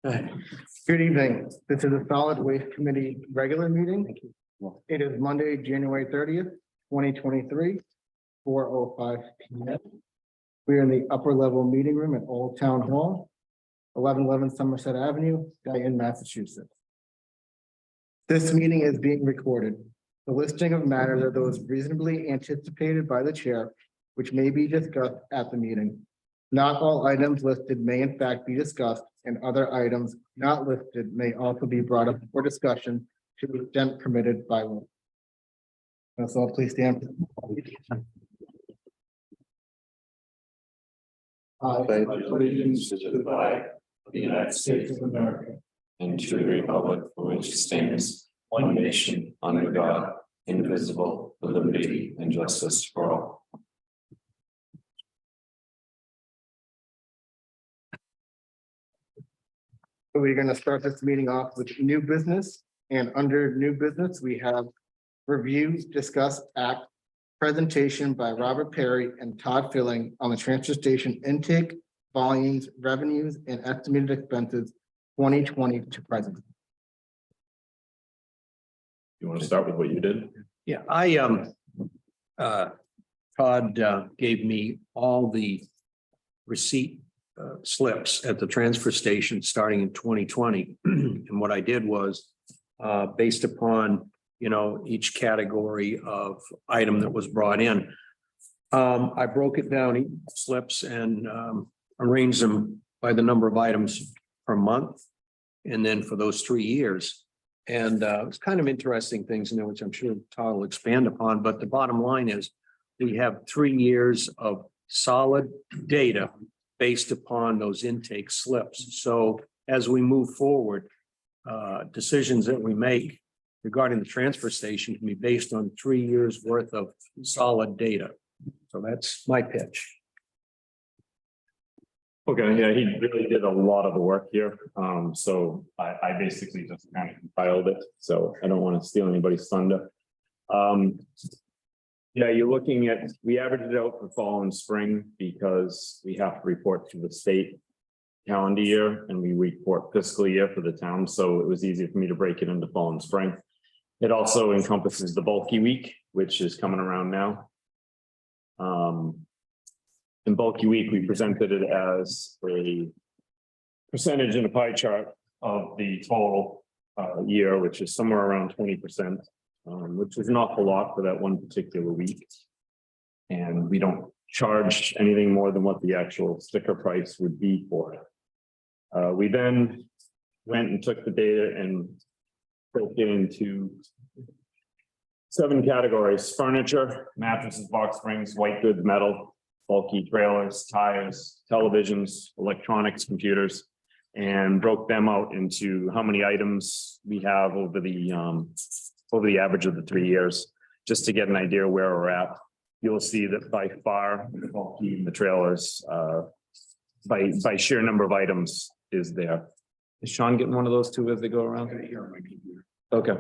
Good evening. This is a Solid Waste Committee regular meeting. It is Monday, January 30th, 2023, 4:05 p.m. We are in the upper level meeting room at Old Town Hall, 1111 Somerset Avenue, Dayton, Massachusetts. This meeting is being recorded. The listing of matters are those reasonably anticipated by the chair, which may be discussed at the meeting. Not all items listed may in fact be discussed, and other items not listed may also be brought up for discussion to the extent permitted by law. So please stand. I pledge allegiance to the flag of the United States of America and to the republic for which it stands, one nation, under God, indivisible, with liberty and justice for all. We're going to start this meeting off with new business, and under new business, we have reviews, discuss, act, presentation by Robert Perry and Todd Filling on the transfer station intake, volumes, revenues, and estimated expenses 2020 to present. You want to start with what you did? Yeah, Todd gave me all the receipt slips at the transfer station starting in 2020. And what I did was based upon, each category of item that was brought in. I broke it down, each slips, and arranged them by the number of items per month. And then for those 3 years. And it's kind of interesting things, which I'm sure Todd will expand upon, but the bottom line is we have 3 years of solid data based upon those intake slips. So as we move forward, decisions that we make regarding the transfer station can be based on 3 years worth of solid data. So that's my pitch. Okay, yeah, he really did a lot of the work here. So I basically just kind of compiled it, so I don't want to steal anybody's thunder. Yeah, you're looking at, we averaged it out for fall and spring because we have to report to the state calendar year and we report fiscal year for the town. So it was easy for me to break it into fall and spring. It also encompasses the bulky week, which is coming around now. In bulky week, we presented it as a percentage in a pie chart of the total year, which is somewhere around 20%, which is an awful lot for that one particular week. And we don't charge anything more than what the actual sticker price would be for it. We then went and took the data and broke it into 7 categories: furniture, mattresses, box springs, white goods, metal, bulky trailers, tires, televisions, electronics, computers, and broke them out into how many items we have over the average of the 3 years, just to get an idea where we're at. You'll see that by far the bulky and the trailers, by sheer number of items is there. Is Sean getting one of those two as they go around? Okay.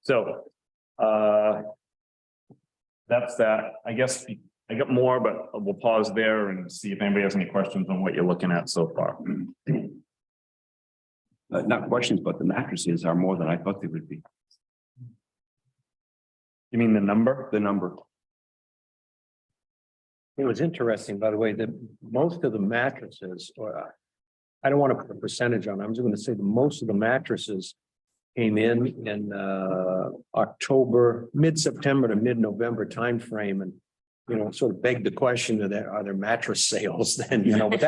So that's that. I guess I got more, but we'll pause there and see if anybody has any questions on what you're looking at so far. Not questions, but the mattresses are more than I thought they would be. You mean the number? The number. It was interesting, by the way, that most of the mattresses, or I don't want to put a percentage on, I'm just going to say that most of the mattresses came in October, mid-September to mid-November timeframe, and sort of begged the question of that, are there mattress sales then, but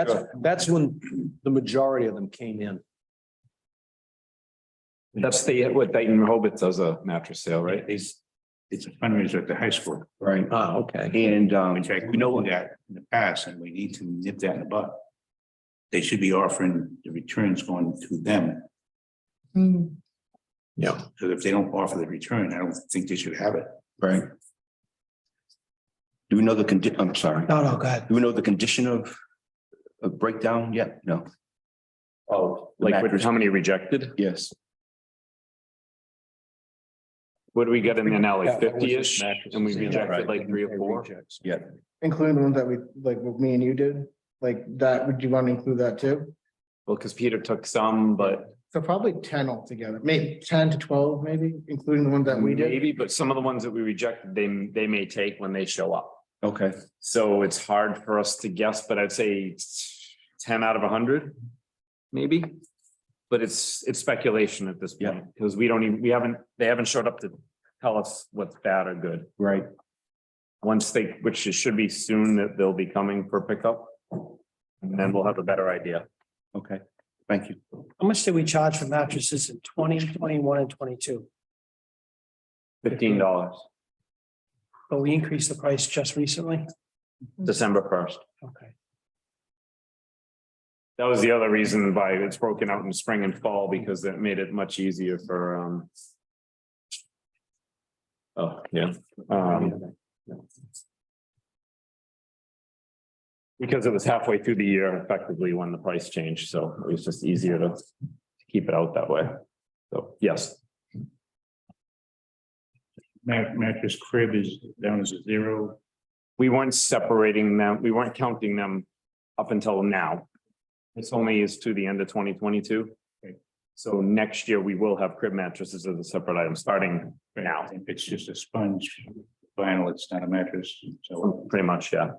that's when the majority of them came in. That's what Dayton Rehoboth does, a mattress sale, right? It's a fundraiser at the high school. Right. Ah, okay. And In fact, we know that in the past, and we need to nip that in the bud. They should be offering the returns going to them. Yeah. So if they don't offer the return, I don't think they should have it. right. Do we know the condition? I'm sorry. No, go ahead. Do we know the condition of breakdown yet? No. Oh, The like with mattress. how many rejected? Yes. What do we get in there now, like Yeah, that was 50-ish? mattresses. And we Yeah, rejected right. like 3 or 4? Rejects. Yeah. Including the ones that we, like what me and you did, like that, would you want to include that too? Well, because Peter took some, but So probably 10 altogether, maybe 10 to 12, maybe, including the ones that we did. maybe, but some of the ones that we rejected, they may take when they show up. Okay, So it's hard for us to guess, but I'd say 10 out of 100, maybe. But it's speculation at this point, because we they haven't showed up to tell us what's bad or good. right. Once they, which it should be soon, that they'll be coming for pickup. And then we'll have a better idea. Okay, thank you. How much did we charge for mattresses in 2021 and 22? $15, But we increased the price just recently? December 1st. Okay. That was the other reason why it's broken out in spring and fall, because that made it much easier for, oh, yeah. Because it was halfway through the year effectively when the price changed, so it was just easier to keep it out that way. So, yes, Mattress crib is down as a 0. we weren't separating them, we weren't counting them up until now. This only is to the end of 2022. Okay. So next year we will have crib mattresses as a separate item starting now, It's just a sponge vinyl, it's not a mattress, so. pretty much, yeah.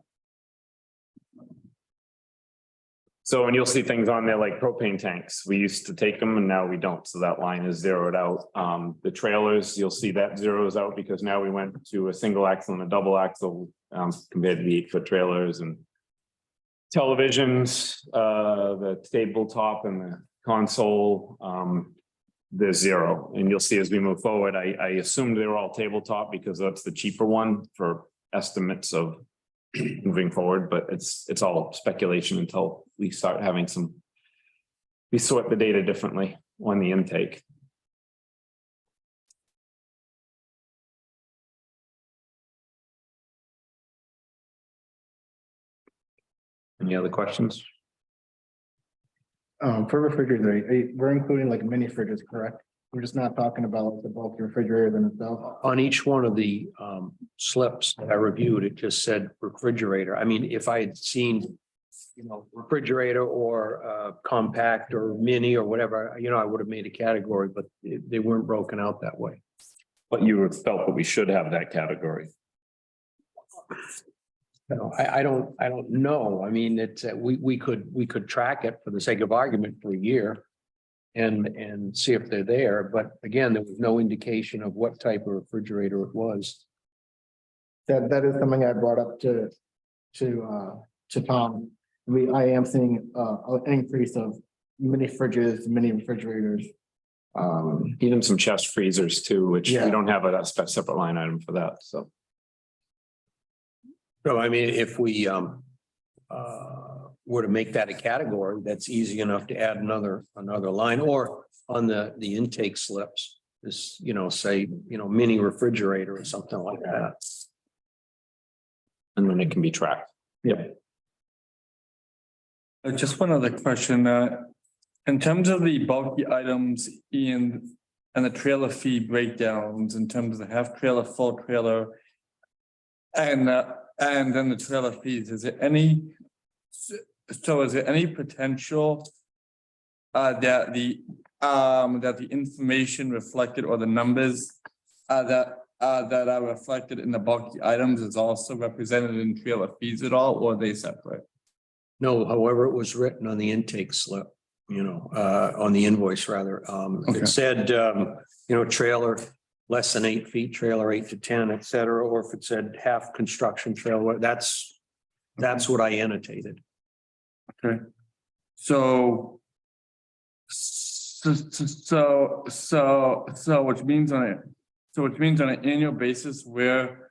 So, and you'll see things on there like propane tanks. We used to take them and now we don't. So that line is zeroed out. The trailers, you'll see that zeroes out because now we went to a single axle and a double axle compared to the 8-foot trailers and televisions, the tabletop and the console. They're zero. And you'll see as we move forward, I assumed they were all tabletop because that's the cheaper one for estimates of moving forward, but it's all speculation until we start having we sort the data differently on the intake. Any other questions? For refrigerator, we're including like mini fridges, correct? We're just not talking about the bulky refrigerator in itself. On each one of the slips that I reviewed, it just said refrigerator. I mean, if I had seen, refrigerator or compact or mini or whatever, I would have made a category, but they weren't broken out that way. But you felt that we should have that category. No, I don't know. I mean, it's, we could track it for the sake of argument for a year. And see if they're there, but again, there was no indication of what type of refrigerator it was. That is something I brought up to Tom. I am seeing an increase of mini fridges, mini refrigerators. Even some chest freezers too, which Yeah. we don't have a separate line item for that, so. So I mean, if we were to make that a category, that's easy enough to add another line, or on the intake slips. This, say, mini refrigerator or something like that. And then it can be tracked. Yeah. Just one other question, in terms of the bulky items and the trailer fee breakdowns, in terms of the half trailer, full trailer. And then the trailer fees, is there any potential that the information reflected or the numbers that are reflected in the bulky items is also represented in trailer fees at all, or are they separate? No, however, it was written on the intake slip, on the invoice rather. Okay. It said, trailer less than 8 feet, trailer 8 to 10, et cetera, or if it said half construction trailer, that's what I annotated. Okay. So which means on an annual basis, we're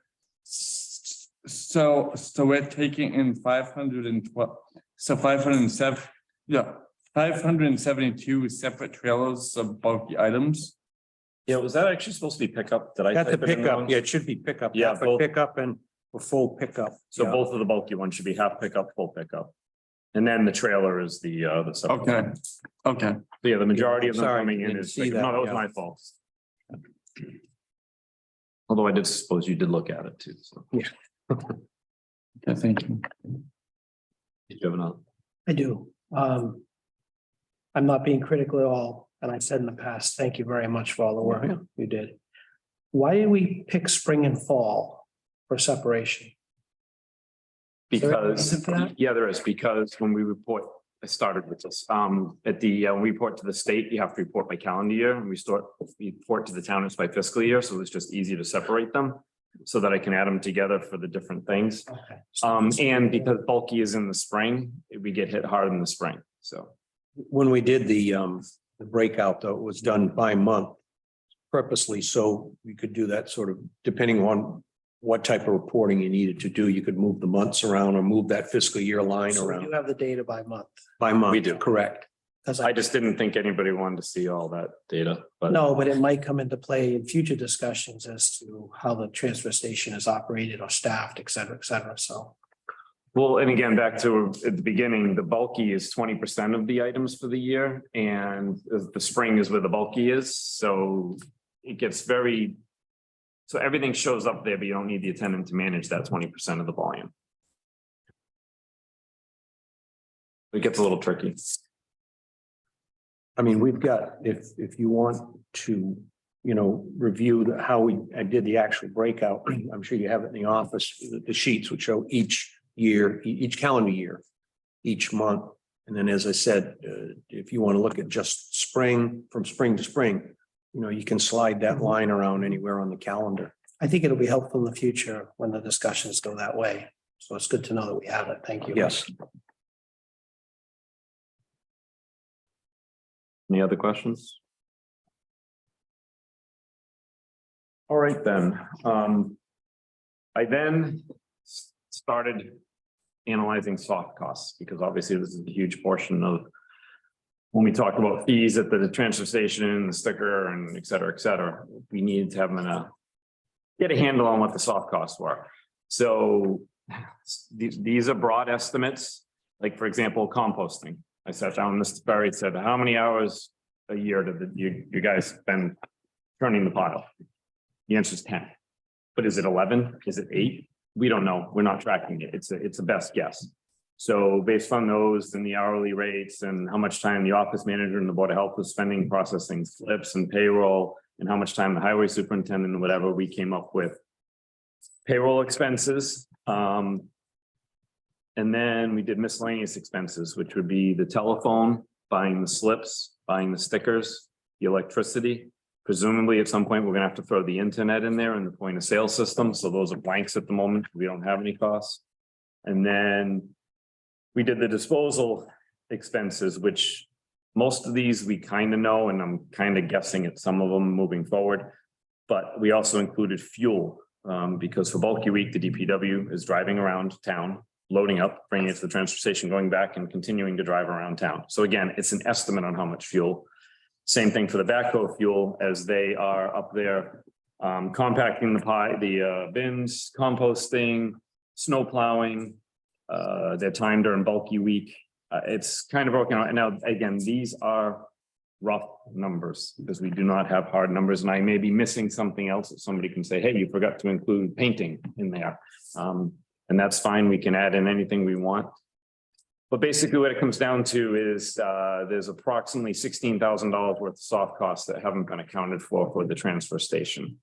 taking in 512, so 507, 572 separate trailers of bulky items. Yeah, was that actually supposed to be pickup? Did I? That's a type it in pickup. wrong? Yeah, it should be pickup. Yeah, Half a both. pickup and a full pickup. So Yeah. both of the bulky ones should be half pickup, full pickup. And then the trailer is the separate. Okay. So yeah, the majority of them Sorry, coming in didn't is, see no, that, that was yeah. my fault. Although I did suppose you did look at it too, so. Okay, thank you. Did you have another? I do. I'm not being critical at all, and I said in the past, thank you very much for all the work you did. Why did we pick spring and fall for separation? Is there a reason for that? Yeah, there is, because when we report, I started with this, at the, when we report to the state, you have to report by calendar year, and we report to the town it's by fiscal year, so it's just easy to separate them. So that I can add them together for the different things. Okay. And because bulky is in the spring, we get hit hard in the spring, so. When we did the breakout, though, it was done by month purposely, so we could do that sort of, depending on what type of reporting you needed to do, you could move the months around or move that fiscal year line So around you have the data by month, by month. We do. Correct. because I just didn't think anybody wanted to see all that data, but. no, but it might come into play in future discussions as to how the transfer station is operated or staffed, et cetera, so. Well, and again, back to at the beginning, the bulky is 20% of the items for the year, and the spring is where the bulky is, so it gets very. So everything shows up there, but you don't need the attendant to manage that 20% of the volume. It gets a little tricky. I mean, we've got, if you want to, review how I did the actual breakout, I'm sure you have it in the office, the sheets would show each year, each calendar year, each month. And then, as I said, if you want to look at just spring, from spring to spring, you can slide that line around anywhere on the calendar. I think it'll be helpful in the future when the discussions go that way. So it's good to know that we have it. Thank you. Yes. Any other questions? All right, then. I then started analyzing soft costs, because obviously this is a huge portion of when we talk about fees at the transfer station, the sticker, and et cetera, we needed to have get a handle on what the soft costs were. So these are broad estimates, like, for example, composting. I sat down, Mr. Barry said, how many hours a year did you guys spend turning the pile? The answer is 10. But is it 11? Is it 8? We don't know. We're not tracking it. It's a best guess. So based on those and the hourly rates and how much time the office manager and the Board of Health was spending processing slips and payroll, and how much time the highway superintendent and whatever, we came up with payroll expenses. And then we did miscellaneous expenses, which would be the telephone, buying the slips, buying the stickers, the electricity. Presumably at some point, we're gonna have to throw the internet in there and the point of sale system. So those are blanks at the moment. We don't have any costs. And then we did the disposal expenses, which most of these we kind of know, and I'm kind of guessing at some of them moving forward. But we also included fuel, because for bulky week, the DPW is driving around town, loading up, bringing it to the transfer station, going back and continuing to drive around town. So again, it's an estimate on how much fuel. Same thing for the backhoe fuel, as they are up there compacting the bins, composting, snow plowing. Their time during bulky week. It's kind of broken out. And now, again, these are rough numbers, because we do not have hard numbers, and I may be missing something else that somebody can say, hey, you forgot to include painting in there. And that's fine. We can add in anything we want. But basically what it comes down to is there's approximately $16,000 worth of soft costs that haven't been accounted for the transfer station.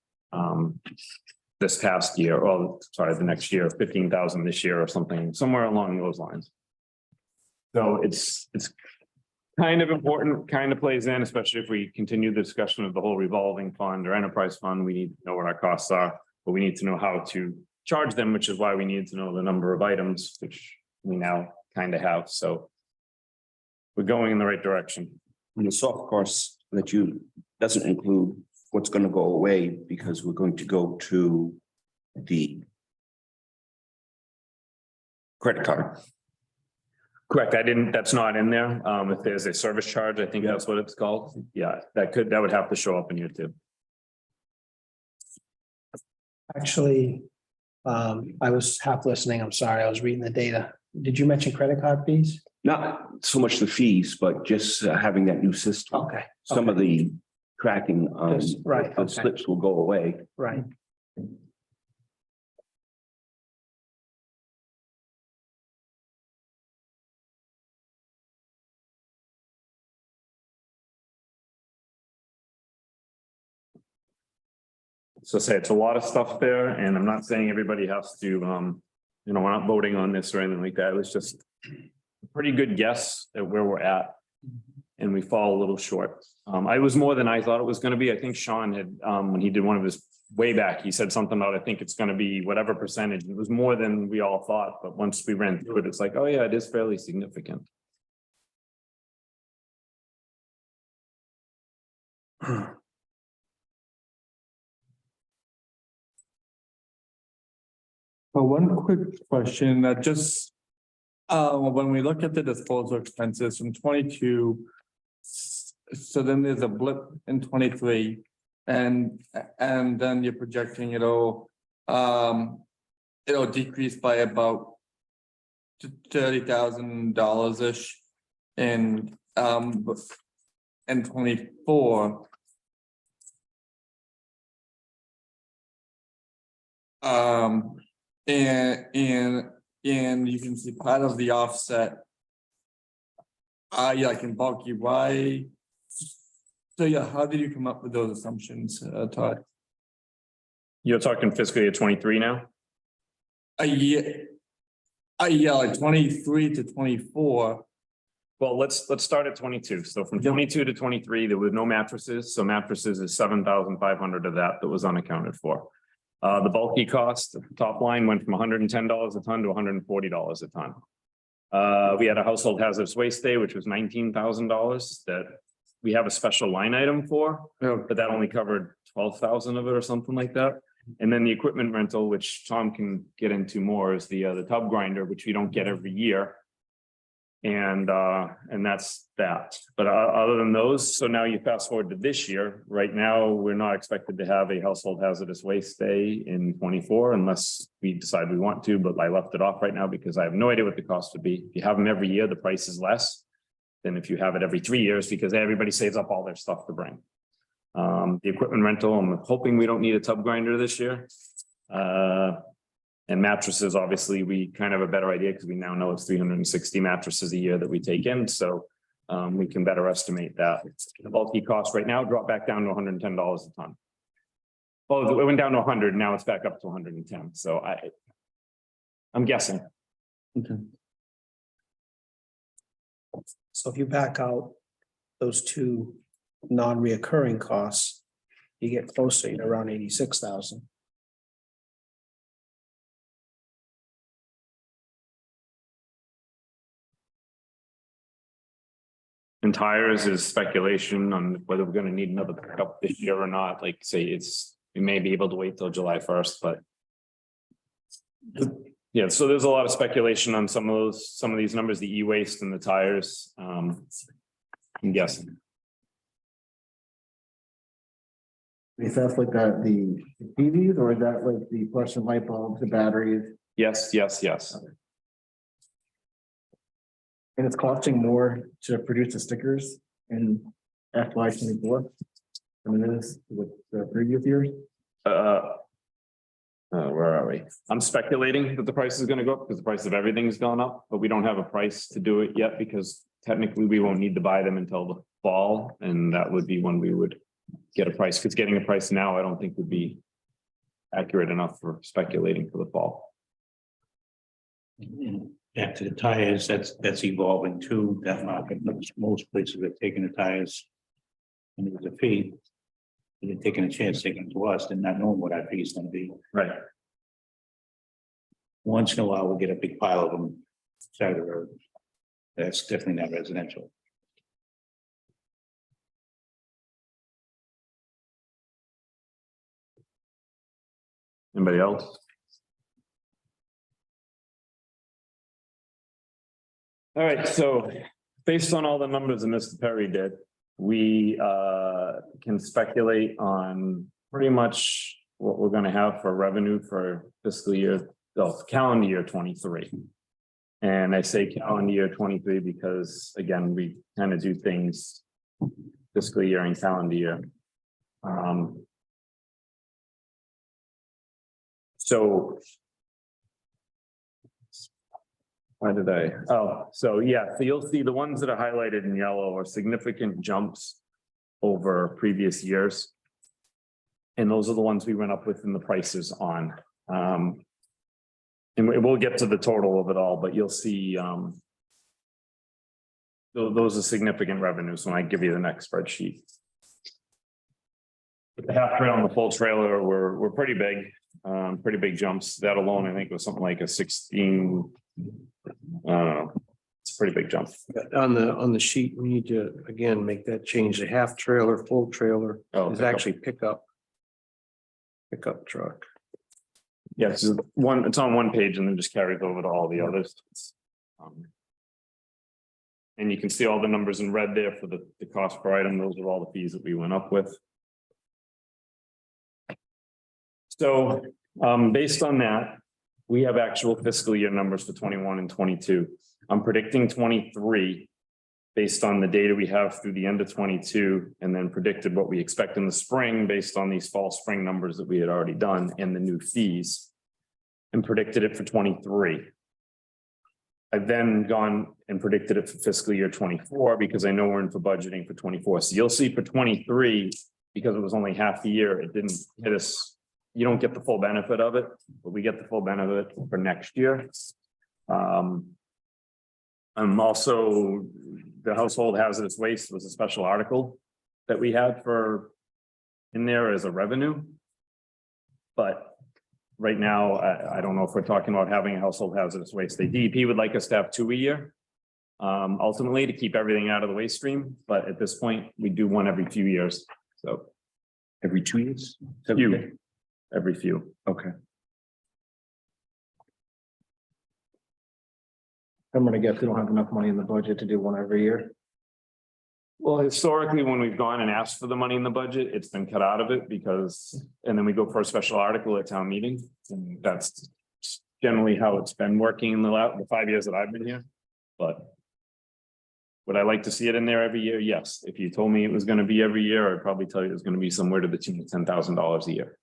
This past year, or sorry, the next year, 15,000 this year or something, somewhere along those lines. So it's kind of important, kind of plays in, especially if we continue the discussion of the whole revolving fund or enterprise fund. We need to know what our costs are, but we need to know how to charge them, which is why we need to know the number of items, which we now kind of have. So we're going in the right direction. And the soft costs that doesn't include what's going to go away, because we're going to go to the credit card. Correct. That's not in there. If there's a service charge, I think that's what it's called. Yeah, that would have to show up in here too. Actually, I was half listening. I'm sorry. I was reading the data. Did you mention credit card fees? Not so much the fees, but just having that new system. Okay. Some of the tracking Right, of okay. slips will go away. Right. So say it's a lot of stuff there, and I'm not saying everybody has to, we're not voting on this or anything like that. It was just a pretty good guess at where we're at. And we fall a little short. I was more than I thought it was gonna be. I think Sean had, when he did one of his way back, he said something about, I think it's gonna be whatever percentage. It was more than we all thought, but once we ran through it, it's like, oh yeah, it is fairly significant. Well, one quick question that just, when we look at the disposal expenses from 22. So then there's a blip in 23 and then you're projecting it'll decrease by about $30,000-ish in 24. And you can see part of the offset. Yeah, I can bulk you, why? So yeah, how did you come up with those assumptions, Todd? You're talking fiscal year 23 now? Yeah, like 23 to 24. Well, let's start at 22. So from 22 to 23, there was no mattresses. So mattresses is 7,500 of that was unaccounted for. The bulky cost, the top line went from $110 a ton to $140 a ton. We had a household hazardous waste day, which was $19,000 that we have a special line item for, but that only covered 12,000 of it or something like that. And then the equipment rental, which Tom can get into more, is the tub grinder, which we don't get every year. And that's that. But other than those, so now you fast forward to this year. Right now, we're not expected to have a household hazardous waste day in 24 unless we decide we want to, but I left it off right now because I have no idea what the cost would be. If you have them every year, the price is less than if you have it every 3 years because everybody saves up all their stuff to bring. The equipment rental, I'm hoping we don't need a tub grinder this year. And mattresses, obviously, we kind of have a better idea because we now know it's 360 mattresses a year that we take in. So we can better estimate that. The bulky cost right now dropped back down to $110 a ton. Oh, it went down to 100. Now it's back up to 110. So I'm guessing. Okay. So if you back out those two non-reoccurring costs, you get closer to around 86,000. And tires is speculation on whether we're going to need another pickup this year or not. Like say we may be able to wait till July 1st, but. Yeah, so there's a lot of speculation on some of these numbers, the e-waste and the tires. I'm guessing. Is that like the TVs or is that like the fluorescent light bulbs, the batteries? Yes. And it's costing more to produce the stickers in FY 24 than it is with the previous years. Where are we? I'm speculating that the price is going to go up because the price of everything's gone up, but we don't have a price to do it yet because technically we won't need to buy them until the fall. And that would be when we would get a price, because getting a price now, I don't think would be accurate enough for speculating for the fall. Back to the tires, that's evolving too, that market, most places are taking the tires. And there's a fee. And they're taking a chance, taking it to us, and not knowing what our fee is gonna be. Right. Once in a while, we'll get a big pile of them side of the road. That's definitely not residential. Anybody else? All right, so based on all the numbers that Mr. Perry did, we can speculate on pretty much what we're going to have for revenue for calendar year 23. And I say calendar year 23 because again, we kind of do things fiscal year and calendar year. So so you'll see the ones that are highlighted in yellow are significant jumps over previous years. And those are the ones we went up with in the prices on. And we'll get to the total of it all, but you'll see, those are significant revenues when I give you the next spreadsheet. But the half trailer and the full trailer were pretty big jumps. That alone, I think was something like a 16. It's a pretty big jump. On the sheet, we need to, again, make that change. The half trailer, full trailer Oh, is pickup. actually pickup. Pickup truck. Yes, it's on one page and then just carries over to all the others. And you can see all the numbers in red there for the cost per item. Those are all the fees that we went up with. So, based on that, we have actual fiscal year numbers for 21 and 22. I'm predicting 23 based on the data we have through the end of 22, and then predicted what we expect in the spring based on these fall spring numbers that we had already done and the new fees, and predicted it for 23. I've then gone and predicted it for fiscal year 24 because I know we're in for budgeting for 24. So you'll see for 23, because it was only half the year, it didn't hit us. You don't get the full benefit of it, but we get the full benefit for next year. I'm also, the household hazardous waste was a special article that we had for in there as a revenue. But right now, I don't know if we're talking about having a household hazardous waste. The DEP would like us to have 2 a year. Ultimately to keep everything out of the waste stream, but at this point, we do one every few years. So Every 2 years? every few. Okay. I'm gonna guess we don't have enough money in the budget to do one every year. Well, historically, when we've gone and asked for the money in the budget, it's been cut out of it because, and then we go for a special article at town meeting. And that's generally how it's been working in the 5 years that I've been here. But would I like to see it in there every year? Yes. If you told me it was going to be every year, I'd probably tell you it's going to be somewhere to the tune of $10,000 a year.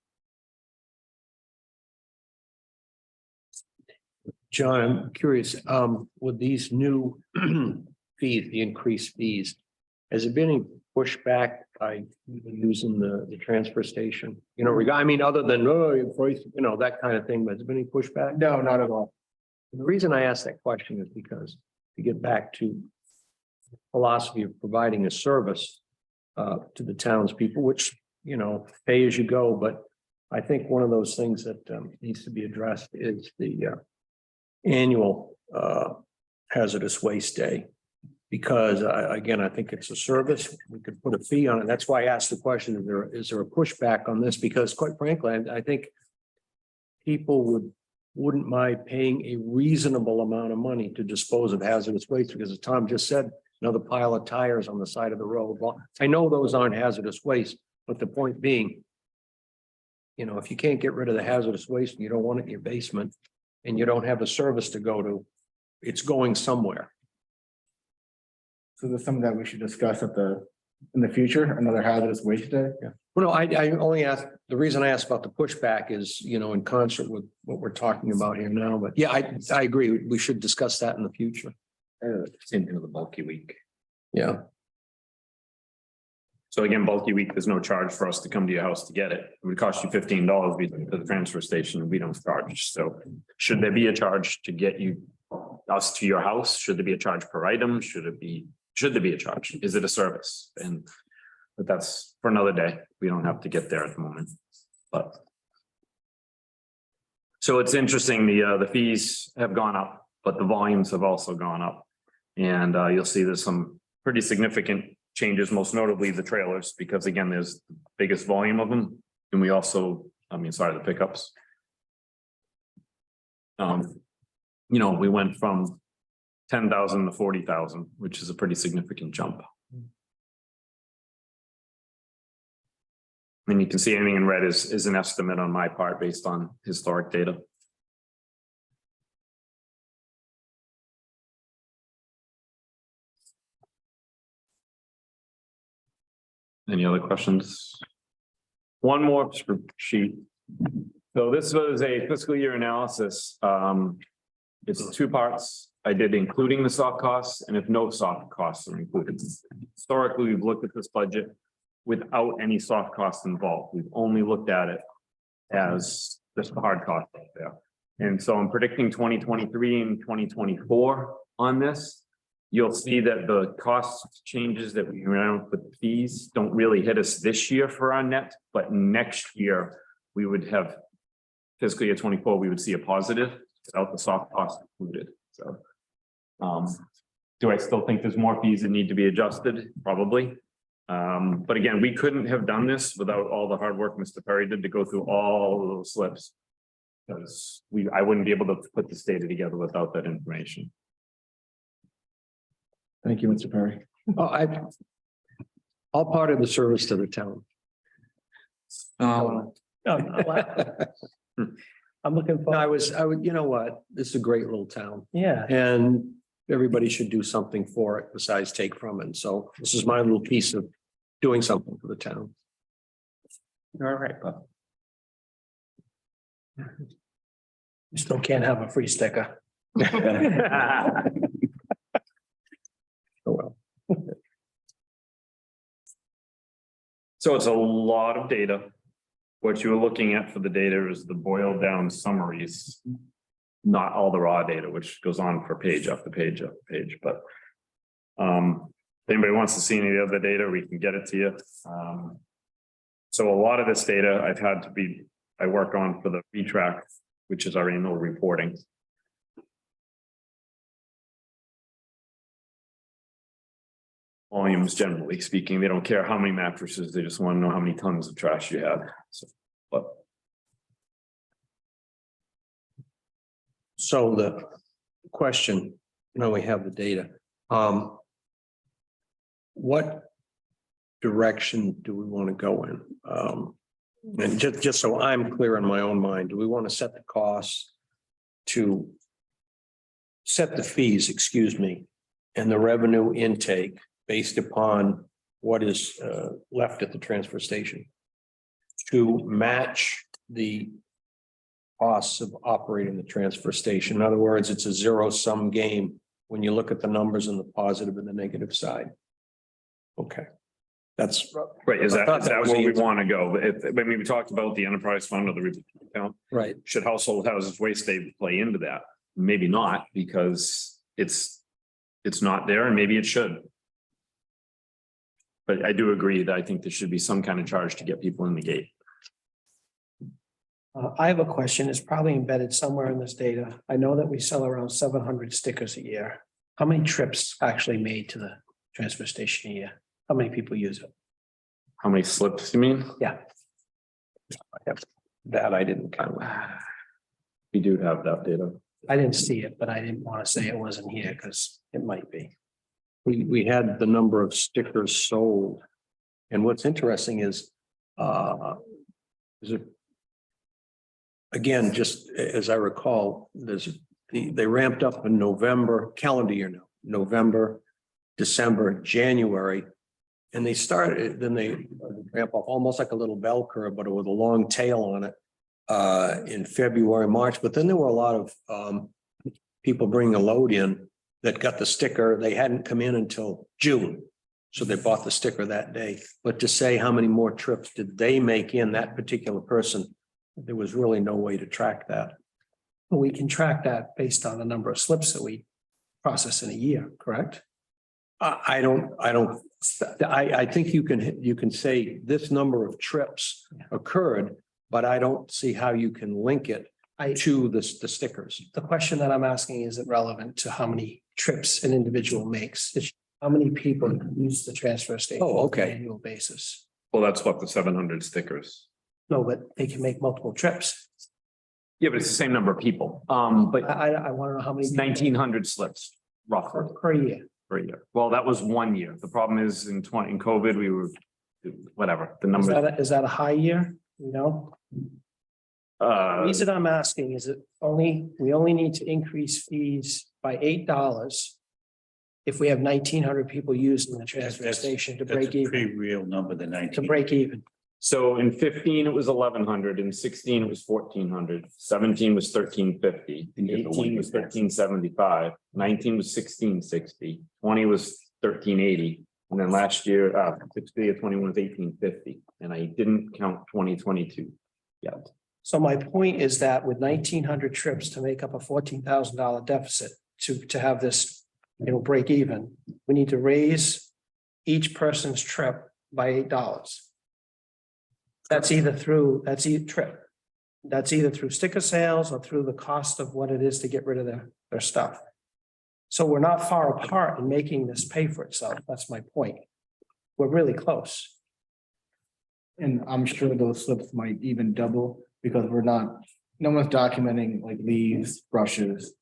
John, I'm curious, with these new fees, the increased fees, has there been any pushback by using the transfer station? You know, I mean, other than, that kind of thing, but has there been any pushback? No, not at all. The reason I ask that question is because to get back to philosophy of providing a service to the townspeople, which, pay as you go, but I think one of those things that needs to be addressed is the annual hazardous waste day. Because again, I think it's a service. We could put a fee on it. That's why I asked the question, is there a pushback on this? Because quite frankly, I think people wouldn't mind paying a reasonable amount of money to dispose of hazardous waste, because as Tom just said, another pile of tires on the side of the road. Well, I know those aren't hazardous waste, but the point being, if you can't get rid of the hazardous waste and you don't want it in your basement and you don't have a service to go to, it's going somewhere. So there's something that we should discuss in the future, another hazardous waste day. Yeah. Well, no, I only asked, the reason I asked about the pushback is, in concert with what we're talking about here now, but yeah, I agree. We should discuss that in the future. Same thing with the bulky week. Yeah. So again, bulky week, there's no charge for us to come to your house to get it. It would cost you $15 to the transfer station. We don't charge. So should there be a charge to get us to your house? Should there be a charge per item? Should there be a charge? Is it a service? But that's for another day. We don't have to get there at the moment, but. So it's interesting, the fees have gone up, but the volumes have also gone up. And you'll see there's some pretty significant changes, most notably the trailers, because again, there's the biggest volume of them. And we also, the pickups. We went from 10,000 to 40,000, which is a pretty significant jump. And you can see anything in red is an estimate on my part based on historic data. Any other questions? One more sheet. So this was a fiscal year analysis. It's 2 parts. I did including the soft costs and if no soft costs are included. Historically, we've looked at this budget without any soft costs involved. We've only looked at it as just the hard cost out there. And so I'm predicting 2023 and 2024 on this. You'll see that the cost changes that we ran with the fees don't really hit us this year for our net, but next year we would have fiscal year 24, we would see a positive without the soft cost included. So do I still think there's more fees that need to be adjusted? Probably. But again, we couldn't have done this without all the hard work Mr. Perry did to go through all of those slips. Because I wouldn't be able to put this data together without that information. Thank you, Mr. Perry. All part of the service to the town. No, I'm looking for, I would, you know what? This is a great little town yeah, and everybody should do something for it besides take from it. So this is my little piece of doing something for the town. All right, Bob. you still can't have a free sticker. Oh, well. So it's a lot of data. What you were looking at for the data is the boiled down summaries. Not all the raw data, which goes on for page after page after page, but. If anybody wants to see any of the data, we can get it to you. So a lot of this data I work on for the VTRAC, which is our annual reporting. Volumes, generally speaking, they don't care how many mattresses, they just want to know how many tons of trash you have. So, but So the question, now we have the data. What direction do we want to go in? And just so I'm clear in my own mind, do we want to set the costs to set the fees, excuse me, and the revenue intake based upon what is left at the transfer station to match the costs of operating the transfer station? In other words, it's a zero-sum game when you look at the numbers on the positive and the negative side. Okay, that's right, is I thought that that was where the we answer. want to go? But I mean, we talked about the enterprise fund or the revenue account. right. Should household houses waste they play into that? Maybe not, because it's not there, and maybe it should. But I do agree that I think there should be some kind of charge to get people in the gate. I have a question. It's probably embedded somewhere in this data. I know that we sell around 700 stickers a year. How many trips actually made to the transfer station a year? How many people use it? How many slips, you mean? Yeah, That I didn't count. We do have that data. I didn't see it, but I didn't want to say it wasn't here because it might be. We had the number of stickers sold. And what's interesting is it again, just as I recall, they ramped up in November, calendar year now, November, December, January. And they then they ramp up almost like a little bell curve, but with a long tail on it in February, March. But then there were a lot of people bringing a load in that got the sticker. They hadn't come in until June. So they bought the sticker that day. But to say how many more trips did they make in that particular person, there was really no way to track that. We can track that based on the number of slips that we process in a year, correct? I think you can say this number of trips occurred, but I don't see how you can link it to the stickers. The question that I'm asking isn't relevant to how many trips an individual makes. It's how many people use the transfer station. Oh, okay. On an annual basis. Well, that's what the 700 stickers. No, but they can make multiple trips. Yeah, but it's the same number of people. But I want to know how many. it's 1,900 slips roughly Per year. per year. Well, that was 1 year. The problem is in COVID, we were, whatever, the Is numbers. is that a high year? You know? The reason I'm asking is we only need to increase fees by $8 if we have 1,900 people using the transfer station to That's break a even, pretty real number, the 19. to break even. So in 15, it was 1,100, in 16, it was 1,400, 17 was 1,350, 18 was 1,375, 19 was 1,660, 20 was 1,380, And then last year, fiscal year 21 was 1850, and I didn't count 2022 yet. So my point is that with 1,900 trips to make up a $14,000 deficit to have this, break even, we need to raise each person's trip by $8. That's either through sticker sales or through the cost of what it is to get rid of their stuff. So we're not far apart in making this pay for itself. That's my point. We're really close. And I'm sure those slips might even double because no one's documenting like leaves, brushes,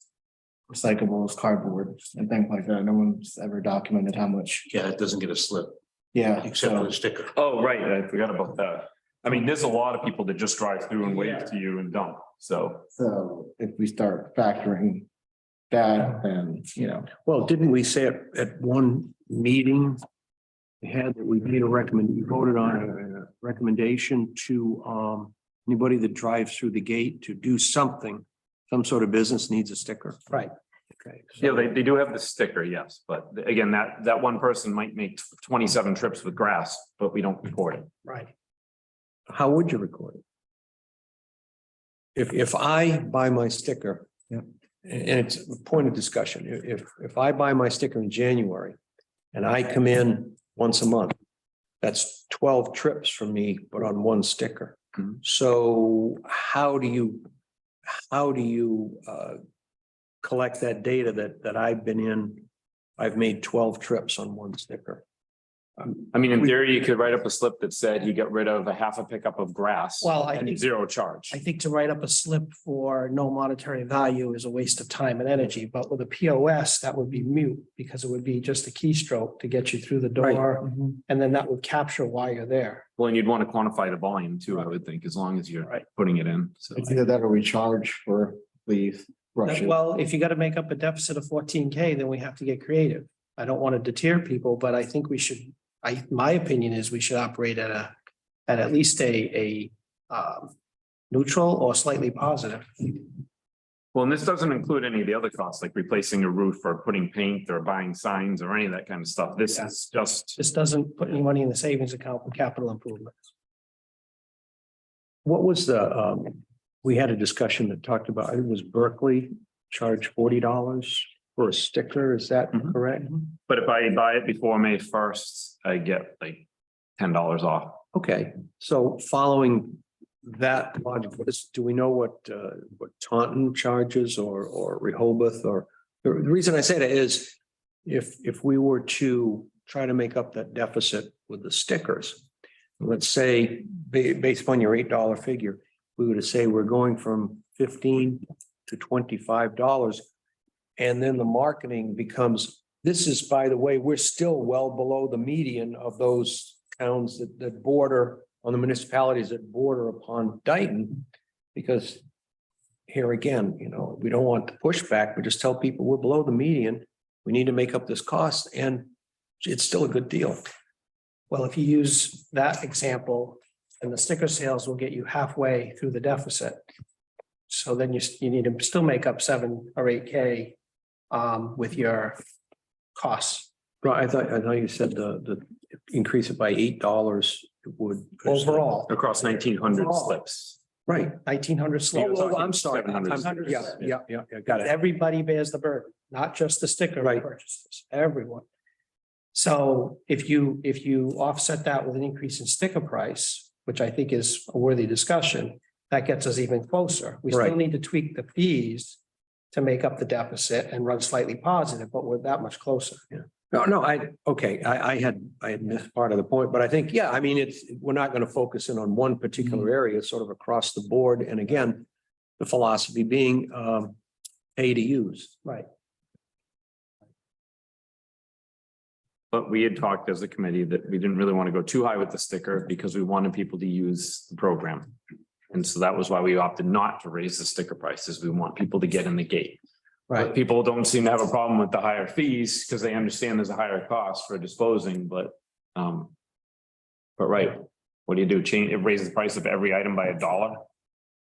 recyclables, cardboard and things like that. No one's ever documented how much. Yeah, it doesn't get a slip Yeah. except for so- the sticker. Oh, right, I forgot about that. I mean, there's a lot of people that just drive through and wave to you and dump, so. So if we start factoring that, then, Well, didn't we say at one meeting? We had that we made we voted on a recommendation to anybody that drives through the gate to do something. Some sort of business needs a sticker. Right. Okay. Yeah, they do have the sticker, yes, but again, that one person might make 27 trips with grass, but we don't record it. Right. How would you record it? If I buy my sticker. Yep. And it's a point of discussion. If I buy my sticker in January and I come in once a month, that's 12 trips from me, but on one sticker. Mhm. So how do you collect that data that I've been in? I've made 12 trips on one sticker. I mean, in theory, you could write up a slip that said you get rid of a half a pickup of grass. Well, I at think- zero charge. I think to write up a slip for no monetary value is a waste of time and energy, but with a POS, that would be mute because it would be just a keystroke to get you through the door. And then that would capture why you're there. Well, and you'd want to quantify the volume too, I would think, as long as you're Right. putting it in, so. it's either that or we charge for leaves, brushes. Well, if you got to make up a deficit of 14K, then we have to get creative. I don't want to deter people, but I think we should, my opinion is we should operate at least a neutral or slightly positive. Well, and this doesn't include any of the other costs, like replacing a roof or putting paint or buying signs or any of that kind of stuff. This is just, This doesn't put any money in the savings account for capital improvements. What was we had a discussion that talked about, it was Berkeley charged $40 for a sticker. Is that Mhm. correct? but if I buy it before May 1st, I get like $10 off. Okay, so following that logic, do we know what Taunton charges or Rehoboth or the reason I say that is if we were to try to make up that deficit with the stickers, let's say based upon your $8 figure, we were to say we're going from $15 to $25. And then the marketing becomes, this is, by the way, we're still well below the median of those towns that border on the municipalities that border upon Dayton. Because here again, we don't want the pushback, we just tell people we're below the median. We need to make up this cost and it's still a good deal. Well, if you use that example, and the sticker sales will get you halfway through the deficit. So then you need to still make up 7 or 8K with your costs. Right, I thought you said the increase it by $8 would. Overall, Across 1,900 Overall. slips. Right. 1,900 Oh, slow. I'm sorry. 700. Yeah, got it. Everybody bears the burden, not just the sticker Right. purchases, everyone. So if you offset that with an increase in sticker price, which I think is a worthy discussion, that gets us even closer. We still Right. need to tweak the fees to make up the deficit and run slightly positive, but we're that much closer. No, I had missed part of the point, but I think, yeah, I mean, we're not going to focus in on one particular area, it's sort of across the board. And again, the philosophy being pay to use. Right. But we had talked as a committee that we didn't really want to go too high with the sticker because we wanted people to use the program. And so that was why we opted not to raise the sticker prices. We want people to get in the gate. But people don't seem to have a problem with the higher fees because they understand there's a higher cost for disposing, but right, what do you do? Change, it raises the price of every item by $1.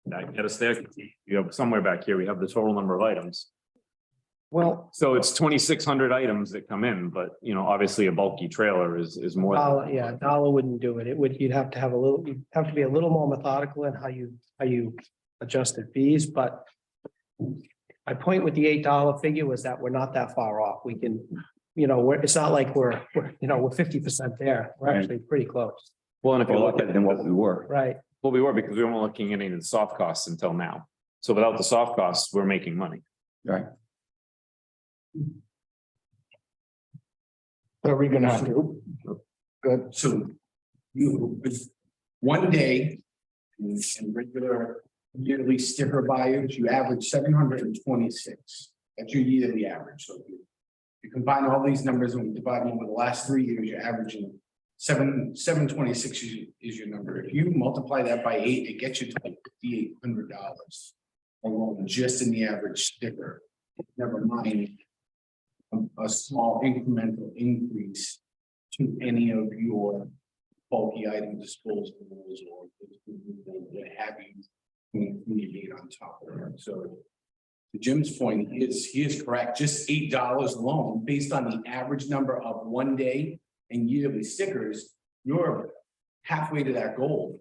That get us there. You have somewhere back here, we have the total number of items. Well, So it's 2,600 items that come in, but you know, obviously a bulky trailer is more. dollar wouldn't do it. You'd have to have you'd have to be a little more methodical in how you adjusted fees, but. My point with the $8 figure was that we're not that far off. We can, it's not like we're 50% there. We're actually pretty close, Well, and if you Well, look at than what we were. right? well, we were because we weren't looking at any of the soft costs until now. So without the soft costs, we're making money. Right. What are we gonna have to? Good. So you, with one day in regular yearly sticker buyers, you average 726. That's your yearly average. So if you combine all these numbers and we divide them over the last 3 years, you're averaging 726 is your number. If you multiply that by 8, it gets you to like $5,800 alone, just in the average sticker. Never mind a small incremental increase to any of your bulky item disposables or what have you. When you get on top of it. So to Jim's point, he is correct. Just $8 alone, based on the average number of one day and yearly stickers, you're halfway to that goal.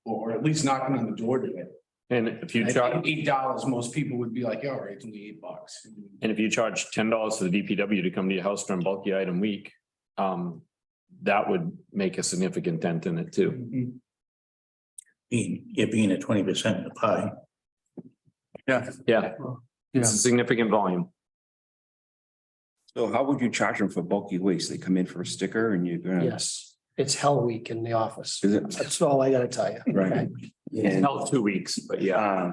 Or at least knocking on the door to it. And if you At charge, $8, most people would be like, all right, it's only $8. and if you charge $10 to the DPW to come to your house during bulky item week, that would make a significant dent in it too. Being at 20% of the pie. Yeah, Yeah, it's a significant volume. So how would you charge them for bulky waste? They come in for a sticker and you're gonna. Yes, it's hell week in the office. Is it? That's all I gotta tell you. Right. It's And, held 2 weeks, but yeah.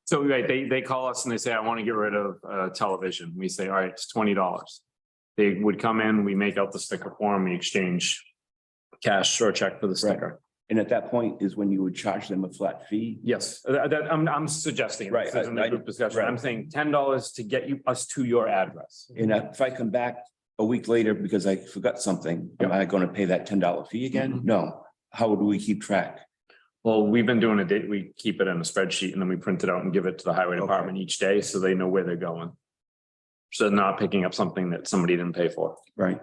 So right, they call us and they say, I want to get rid of television. We say, all right, it's $20. They would come in, we make out the sticker for them, we exchange cash or check for the sticker. and at that point is when you would charge them a flat fee. Yes, I'm suggesting. Right, This isn't a group discussion. I'm saying $10 to get us to your address. And if I come back a week later because I forgot something, am I gonna pay that $10 fee again? Mhm. No. How do we keep track? Well, we've been doing we keep it in a spreadsheet and then we print it out and give it to the highway department each day so they know where they're going. So they're not picking up something that somebody didn't pay for. Right.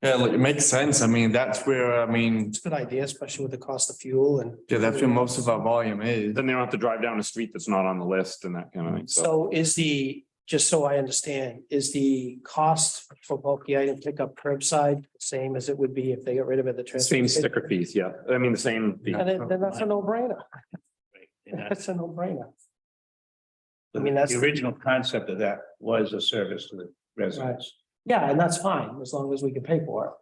yeah, like, it makes sense. I mean, that's where, It's a good idea, especially with the cost of fuel and. yeah, that's where most of our volume is. Then they don't have to drive down a street that's not on the list and that kind of thing. So So just so I understand, is the cost for bulky item pickup curbside the same as it would be if they got rid of it at the transfer? same station? sticker fees, yeah. I mean, the same fee. And then that's a no-brainer. And That's a no-brainer. I mean, that's, The original concept of that was a service to the residents. yeah, and that's fine, as long as we can pay for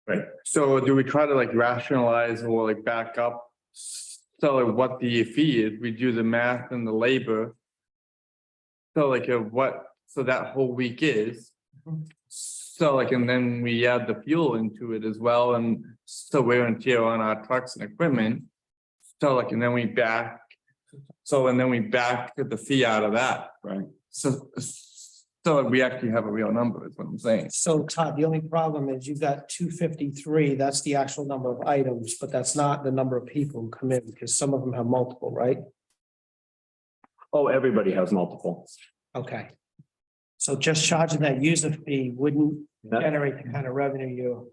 it. So do we try to like rationalize or like back up? So like what the fee is, we do the math and the labor. So like so that whole week is. So like, and then we add the fuel into it as well, and so wear and tear on our trucks and equipment. So like, and then we back the fee out of that. Right. So we actually have a real number, is what I'm saying. So Todd, the only problem is you've got 253, that's the actual number of items, but that's not the number of people who come in, because some of them have multiple, right? Oh, everybody has multiple. Okay. So just charging that user fee wouldn't generate the kind of revenue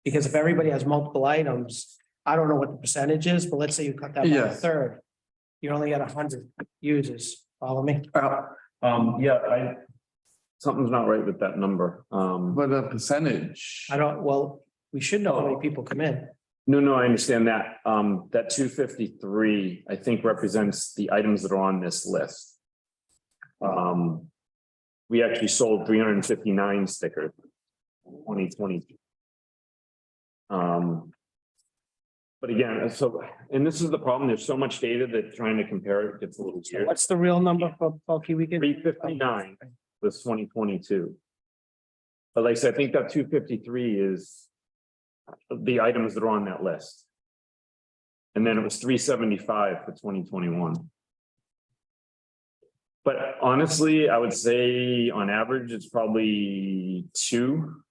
because if everybody has multiple items, I don't know what the percentage is, but let's say you cut that by a Yes. third. You only got 100 users, follow me? Something's not right with that number. But a percentage. We should know how many people come in. No, I understand that. That 253, I think represents the items that are on this list. We actually sold 359 stickers. 2020. But again, and this is the problem. There's so much data that trying to compare it gets a little weird. What's the real number for bulky weekend? 359 was 2022. But like I said, I think that 253 is the items that are on that list. And then it was 375 for 2021. But honestly, I would say on average, it's probably 2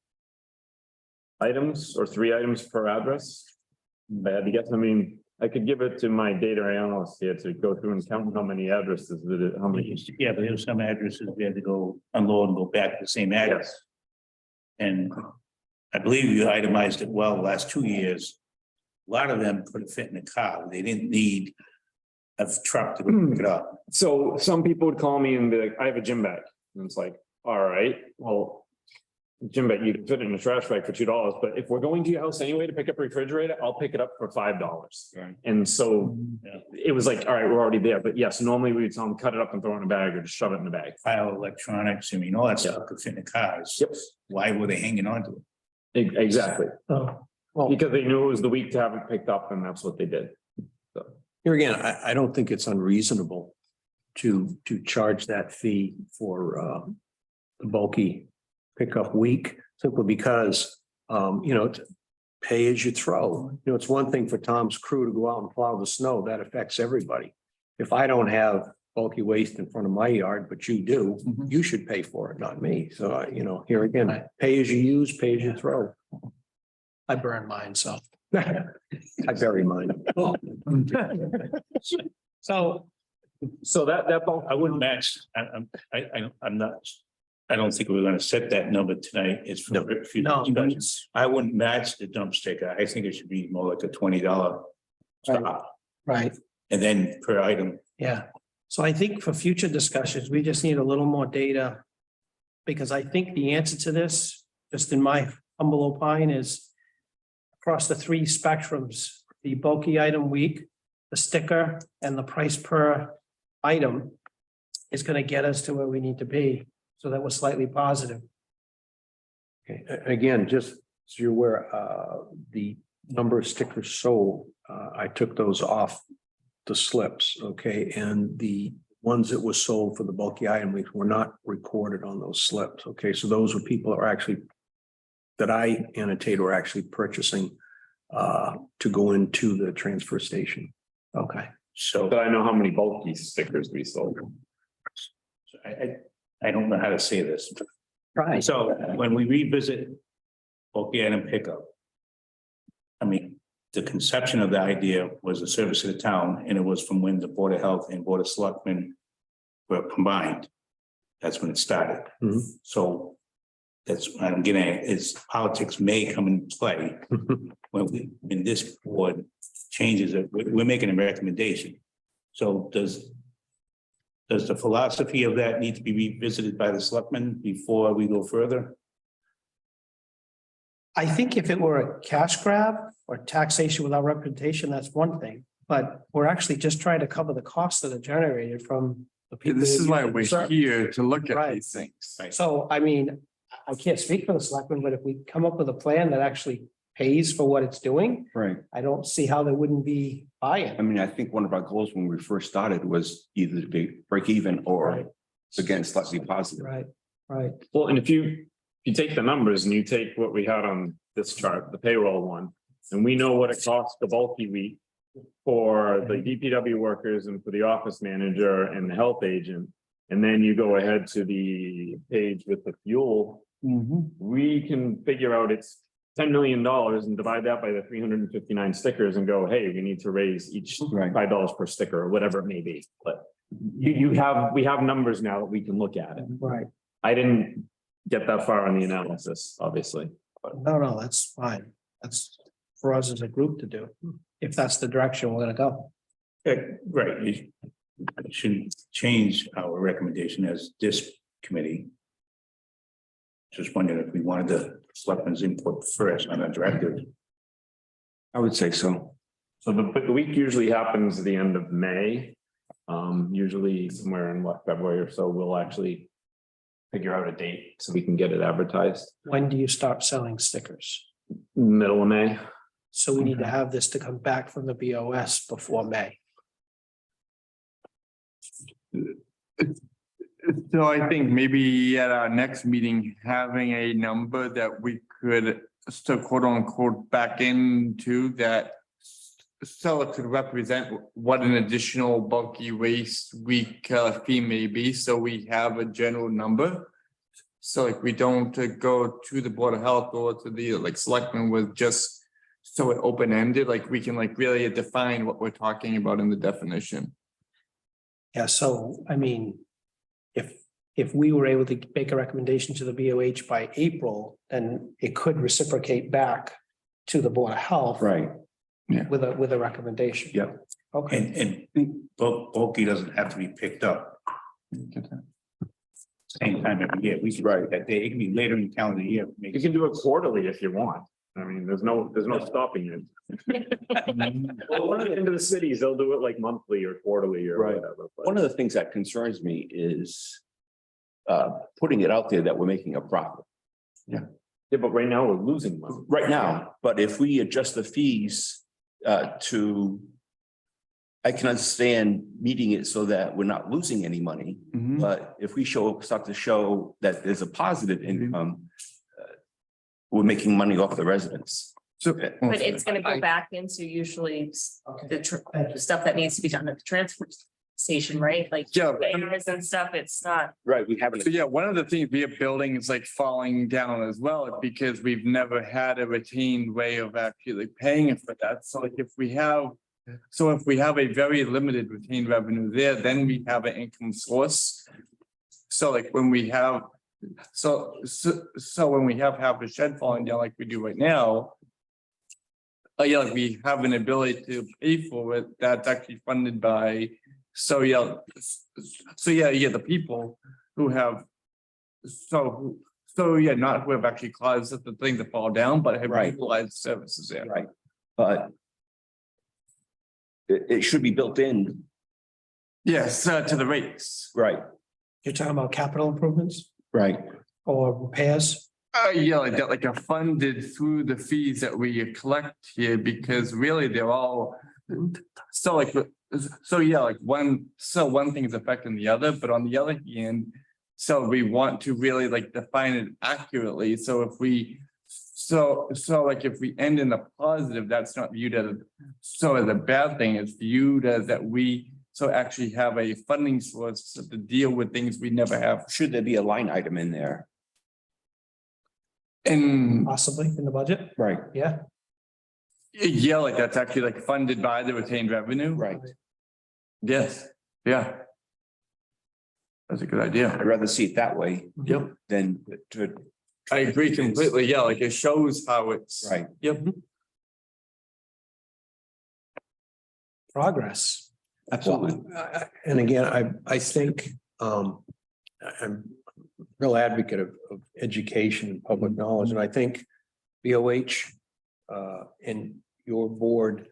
items or 3 items per address. Bad to guess. I mean, I could give it to my data analyst here to go through and count how many addresses that it, how many. Yeah, but there were some addresses we had to go unload and go back to the same address. And I believe you itemized it well the last 2 years. A lot of them couldn't fit in a car. They didn't need a truck to go pick it up. So some people would call me and be like, I have a gym bag. And it's like, all right, well. Gym bag, you can fit it in a trash bag for $2, but if we're going to your house anyway to pick up a refrigerator, I'll pick it up for $5. Right. And so Yeah. it was like, all right, we're already there. But yes, normally we would tell them, cut it up and throw it in a bag or just shove it in a bag. File electronics, I mean, all that stuff could fit in the cars. Yep. Why were they hanging on to it? Exactly. Oh, well, Because they knew it was the week to have it picked up and that's what they did. Here again, I don't think it's unreasonable to charge that fee for the bulky pickup week, simply because, to pay as you throw. You know, it's one thing for Tom's crew to go out and plow the snow, that affects everybody. If I don't have bulky waste in front of my yard, but you do, you should pay for it, not me. So, here again, pay as you use, pay as you throw. I burn mine, so. I bury mine. So, So that bulk, I wouldn't match, I'm not, I don't think we're gonna set that number tonight. It's for future No. discussions. I wouldn't match the dump sticker. I think it should be more like a $20 stop. right, And then per item. yeah. So I think for future discussions, we just need a little more data. Because I think the answer to this, just in my humble opine, is across the three spectrums, the bulky item week, the sticker, and the price per item is gonna get us to where we need to be, so that we're slightly positive. Okay, again, just so you're aware, the number of stickers sold, I took those off the slips, okay, and the ones that were sold for the bulky item weeks were not recorded on those slips, okay, so those were people that are actually that I annotate were actually purchasing to go into the transfer station. Okay. So but I know how many bulky stickers we sold. I don't know how to say this. Right. So when we revisit bulky item pickup. I mean, the conception of the idea was a service to the town, and it was from when the Board of Health and Board of Selectmen were combined. That's when it started. Mhm. So that's what I'm getting at, is politics may come into play when this board changes it. We're making a recommendation. So does the philosophy of that need to be revisited by the selectmen before we go further? I think if it were a cash grab or taxation without representation, that's one thing. But we're actually just trying to cover the costs that are generated from the people. This is who why use we're the service. here to look at Right. these things. So, I mean, I can't speak for the selectmen, but if we come up with a plan that actually pays for what it's doing, Right. I don't see how there wouldn't be I buy-in. mean, I think one of our goals when we first started was either to be break even Right. or again, slightly positive. Right, right. Well, and if you take the numbers and you take what we had on this chart, the payroll one, and we know what it costs the bulky week for the DPW workers and for the office manager and the health agent, and then you go ahead to the page with the fuel, we can figure out it's $10 million and divide that by the 359 stickers and go, hey, we need to raise each Right. $5 per sticker or whatever it may be. But we have numbers now that we can look at it. Right. I didn't get that far on the analysis, obviously. No, that's fine. That's for us as a group to do, if that's the direction we're gonna go. Right, you should change our recommendation as this committee. Just wondering if we wanted the selectmen's input first on a directive. I would say so. So but the week usually happens at the end of May. Usually somewhere in February or so, we'll actually figure out a date so we can get it advertised. When do you start selling stickers? Middle of May. So we need to have this to come back from the BOS before May. So I think maybe at our next meeting, having a number that we could still quote unquote back into that. So it could represent what an additional bulky waste week fee may be, so we have a general number. So like we don't go to the Board of Health or to the selectmen with just so it open-ended, like we can like really define what we're talking about in the definition. Yeah, so I mean, if we were able to make a recommendation to the BOH by April, then it could reciprocate back to the Board of Health. Right. With a recommendation. Yeah. Okay, And bulky doesn't have to be picked up. Same time every year, we should write that day, it can be later in the calendar year. You can do it quarterly if you want. I mean, there's no stopping it. Well, one of the end of the cities, they'll do it like monthly or quarterly or Right. whatever. but- One of the things that concerns me is putting it out there that we're making a profit Yeah, but right now we're losing money. right now, but if we adjust the fees to, I can understand meeting it so that we're not losing any money, but if we start to show that there's a positive income, we're making money off the residents. So. But it's gonna go back into usually the stuff that needs to be done at the transfer station, right? Like Yeah. errors and stuff, it's not. Right, we haven't. So yeah, one of the things we are building is like falling down as well, because we've never had a retained way of actually paying for that. So like if we have a very limited retained revenue there, then we have an income source. So like when we have, so when we have half a shed falling down like we do right now. Yeah, like we have an ability to pay for it, that's actually funded by, so yeah, the people who have. So yeah, not who have actually caused the thing to fall down, but have Right. utilized services there. Right, but it should be built in, Yes, to the rates. right, you're talking about capital improvements right, or repairs? Yeah, like that, like are funded through the fees that we collect here, because really they're all. So like, so yeah, like one thing is affecting the other, but on the other hand. So we want to really like define it accurately, so if we. So like if we end in a positive, that's not viewed as a bad thing, it's viewed as that we. So actually have a funding source to deal with things we never have. should there be a line item in there? And Possibly in the budget, Right, yeah. yeah, like that's actually like funded by the retained revenue. right, Yes, yeah. That's a good idea. I'd rather see it that way Yep, than to, I agree completely. Yeah, like it shows how it's. right, Yep. Progress. absolutely, And again, I think, I'm a real advocate of education and public knowledge, and I think BOH and your board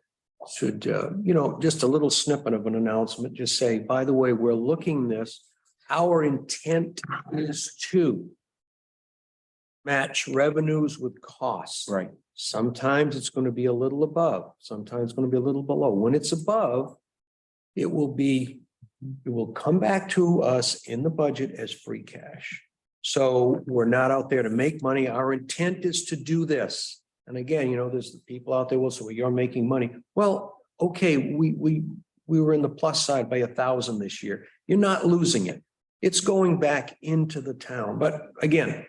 should, just a little snippet of an announcement, just say, by the way, we're looking this. Our intent is to match revenues with costs. right, Sometimes it's going to be a little above, sometimes it's going to be a little below. When it's above, it will come back to us in the budget as free cash. So we're not out there to make money. Our intent is to do this. And again, there's the people out there, well, so you're making money. Well, okay, we were in the plus side by 1,000 this year. You're not losing it. It's going back into the town. But again,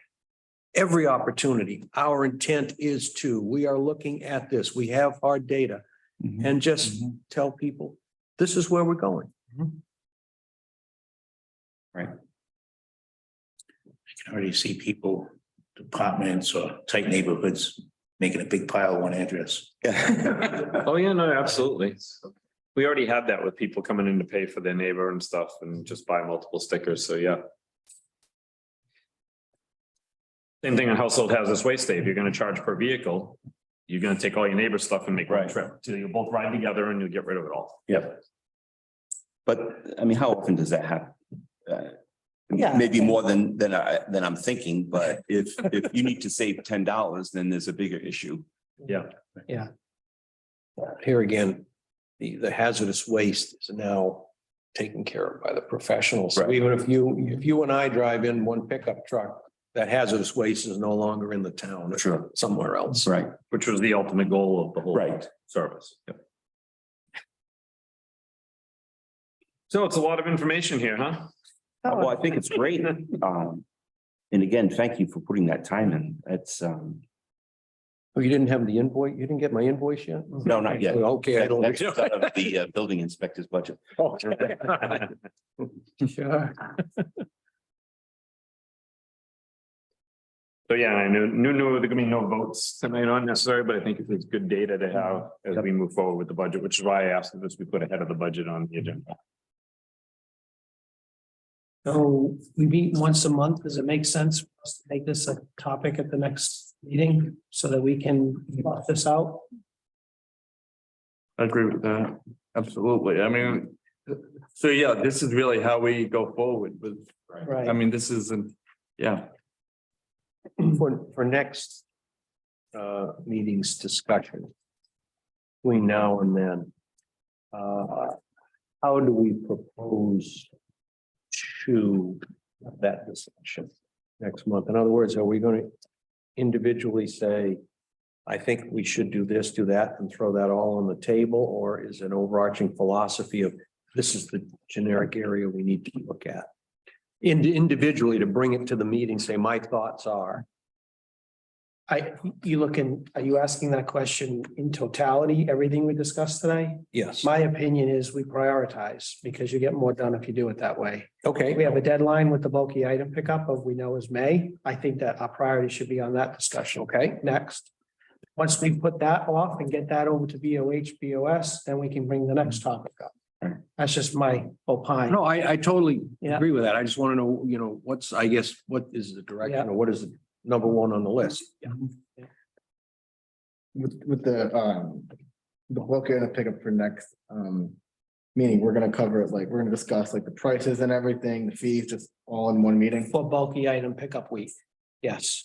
every opportunity, our intent is we are looking at this. We have hard data and just tell people, this is where we're going. I can already see people, departments or tight neighborhoods making a big pile of one address. Oh, yeah, no, absolutely. We already had that with people coming in to pay for their neighbor and stuff and just buy multiple stickers, so yeah. Same thing on household hazardous waste day. If you're gonna charge per vehicle, you're gonna take all your neighbor's stuff and make one Right. trip. So you both ride together and you'll get rid of it all. yep. But, I mean, how often does that happen? Yeah. Maybe more than I'm thinking, but if you need to save $10, then there's a bigger issue. Yeah. Here again, the hazardous waste is now taken care of by the professionals. So Right. even if you and I drive in one pickup truck, that hazardous waste is no longer in the town. It's Sure. somewhere else. Right, Which was the ultimate goal of the whole. Right. Service. Yep. So it's a lot of information here, huh? well, I think it's great. And again, thank you for putting that time in. It's, Oh, you didn't have the invoice? You didn't get my invoice yet? No, not yet. Okay, I don't. That's out of the building inspector's budget. Okay. Sure. So yeah, I knew there gonna be no votes tonight on necessary, but I think it's good data to have as we move forward with the budget, which is why I asked if this be put ahead of the budget on the agenda. So we meet once a month. Does it make sense for us to make this a topic at the next meeting so that we can plot this out? I agree with that. Absolutely. I mean, so yeah, this is really how we go forward with, I Right. mean, this isn't, yeah. For next meeting's discussion. Between now and then. How do we propose to have that discussion next month? In other words, are we going to individually say, I think we should do this, do that, and throw that all on the table? Or is an overarching philosophy of this is the generic area we need to look at? Individually to bring it to the meeting, say, my thoughts are. Are you asking that question in totality, everything we discussed today? Yes. My opinion is we prioritize because you get more done if you do it that way. Okay. We have a deadline with the bulky item pickup of we know is May. I think that our priority should be on that discussion. Okay, next. Once we put that off and get that over to BOS, then we can bring the next topic up. That's just my opine. No, I totally Yeah. agree with that. I just want to know, what is the direction Yeah. or what is the number one on the list? Yeah. With the bulk item pickup for next, meeting, we're gonna cover it, like, we're gonna discuss like the prices and everything, the fees, just all in one meeting. For bulky item pickup week, yes.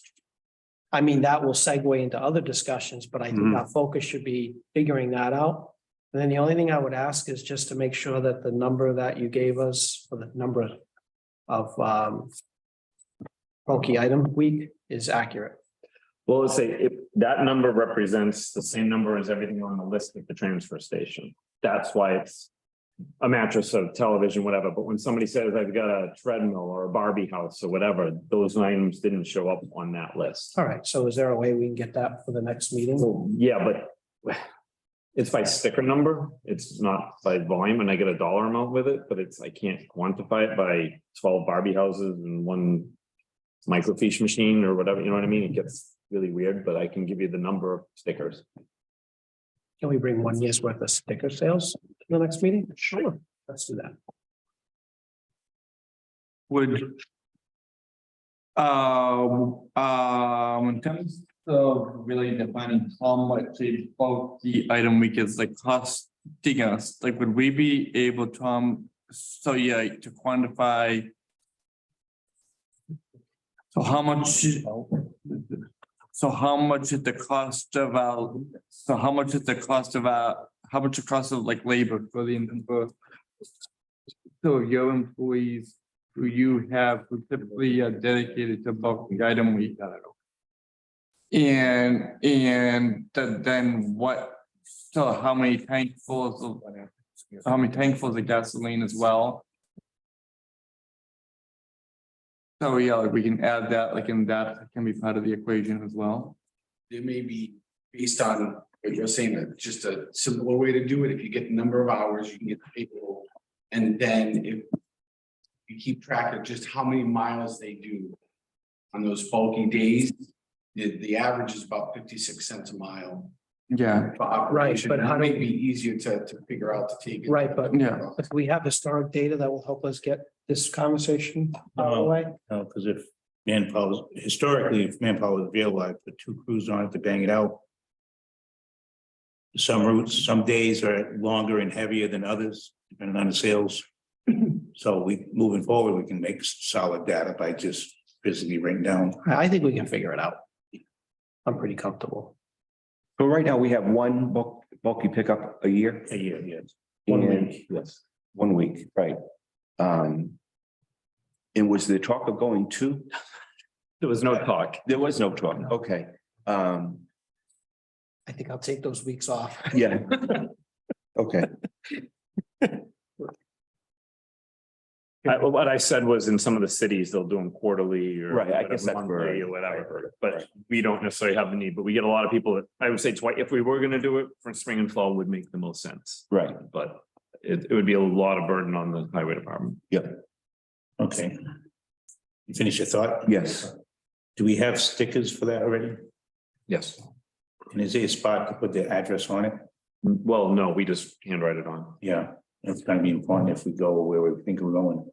I mean, that will segue into other discussions, but I think our focus should be figuring that out. And then the only thing I would ask is just to make sure that the number that you gave us for the number of bulky item week is accurate. Well, let's say if that number represents the same number as everything on the list at the transfer station. That's why it's a mattress, a television, whatever. But when somebody says I've got a treadmill or a Barbie house or whatever, those items didn't show up on that list. All right, so is there a way we can get that for the next meeting? So, yeah, but it's by sticker number. It's not by volume and I get a dollar amount with it, but I can't quantify it by 12 Barbie houses and one microfiche machine or whatever, you know what I mean? It gets really weird, but I can give you the number of stickers. Can we bring 1 year's worth of sticker sales to the next meeting? Sure, let's do that. Would. In terms of really defining how much a bulky item week is like costing us, like would we be able to, to quantify? So how much is the cost of how much the cost of like labor for so your employees who you have who typically are dedicated to bulk item week. And then what, so how many tankfuls of gasoline as well? So yeah, like we can add that, like in that can be part of the equation as well. There may be, based on what you're saying, that just a simpler way to do it. If you get the number of hours, you can get the people. And then if you keep track of just how many miles they do on those bulky days, the average is about 56 cents a mile. Yeah, For operation. but how It do- may be easier to figure out to take. it. Right, but Yeah. if we have historic data that will help us get this conversation out of the way. No, because if manpower, historically, if manpower is available, I put 2 crews on it to bang it out. Some routes, some days are longer and heavier than others, depending on the sales. So moving forward, we can make solid data by just physically writing down. I think we can figure it out. I'm pretty comfortable. So right now, we have one bulky pickup a year. A year, yes. 1 And- week, yes. 1 week, right. And was there talk of going to? There was no talk. There was no talk, okay. I think I'll take those weeks off. Yeah. Okay. What I said was in some of the cities, they'll do them quarterly or. Right, I guess whatever, that's where- monthly or whatever, but we don't necessarily have the need, but we get a lot of people that, I would say twice, if we were gonna do it for spring and fall would make the most sense. Right. But it would be a lot of burden on the highway department. Okay. You finish your thought? Yes. Do we have stickers for that already? Yes. And is there a spot to put the address on it? Well, no, we just handwrite it on. Yeah, it's gonna be important if we go where we think we're going.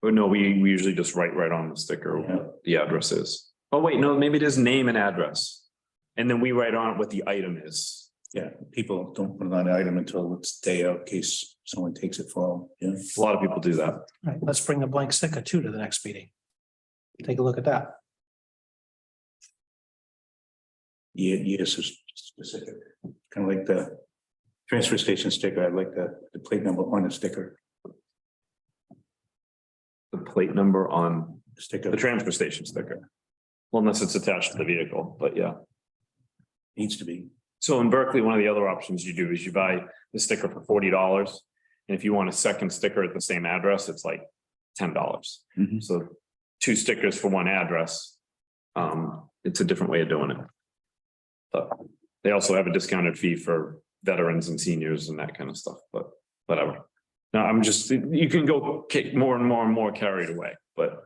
But no, we usually just write on the sticker Yeah. what the address is. Oh, wait, no, maybe it is name and address. And then we write on what the item is. Yeah, people don't put it on the item until it's day out in case someone takes it for them. Yeah. A lot of people do that. All right, let's bring a blank sticker too to the next meeting. Take a look at that. Yeah, yes, it's specific, kind of like the transfer station sticker. I'd like the plate number on the sticker. The plate number on Sticker the transfer station sticker. Well, unless it's attached to the vehicle, but yeah. needs to be. So in Berkeley, one of the other options you do is you buy the sticker for $40. And if you want a second sticker at the same address, it's like $10. Mhm. So 2 stickers for 1 address. It's a different way of doing it. But they also have a discounted fee for veterans and seniors and that kind of stuff, but whatever. Now, I'm just, you can go kick more and more and more carried away, but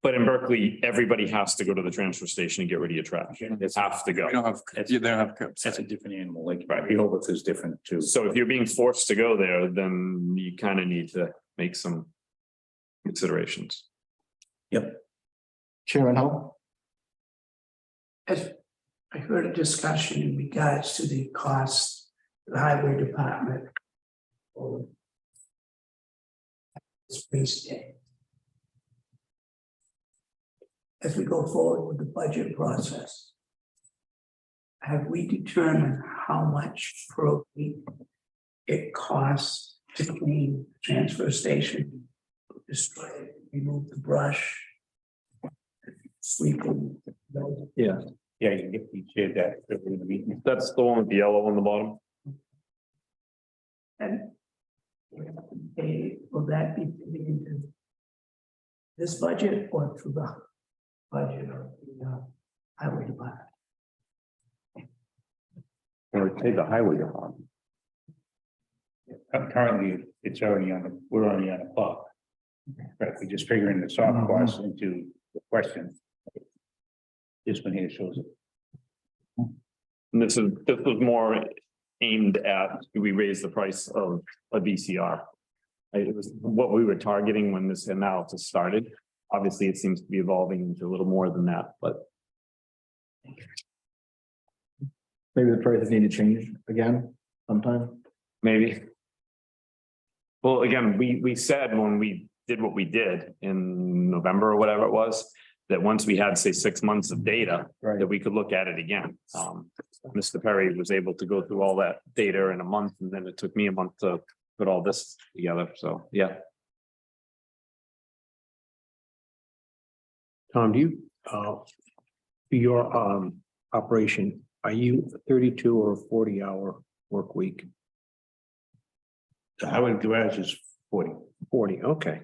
in Berkeley, everybody has to go to the transfer station and get rid of your trash. They have to go. We don't have, you don't have curbs. That's a different animal, like Rehoboth is different too. So if you're being forced to go there, then you kind of need to make some considerations. Chairman Hull? As I heard a discussion in regards to the cost of the highway department. For Space Day. As we go forward with the budget process. Have we determined how much per week it costs to clean the transfer station? Destroy it, remove the brush. Sweeping. Yeah. Yeah, you shared that in the meeting. That's the one with the yellow on the bottom. And will that be fitting into this budget or through the budget of the highway department? Or take the highway department. Currently, it's already on we're already on the clock. Right, we're just figuring the soft costs into the question. This one here shows it. And this was more aimed at, do we raise the price of a VCR? It was what we were targeting when this analysis started. Obviously, it seems to be evolving into a little more than that, but Maybe the prices need to change again sometime. maybe. Well, again, we said when we did what we did in November or whatever it was, that once we had, say, 6 months of data, Right. that we could look at it again. Mr. Perry was able to go through all that data in a month, and then it took me a month to put all this together. So, yeah. Tom, do you, your operation, are you a 32 or a 40-hour work week? The highway garage is 40. 40, okay.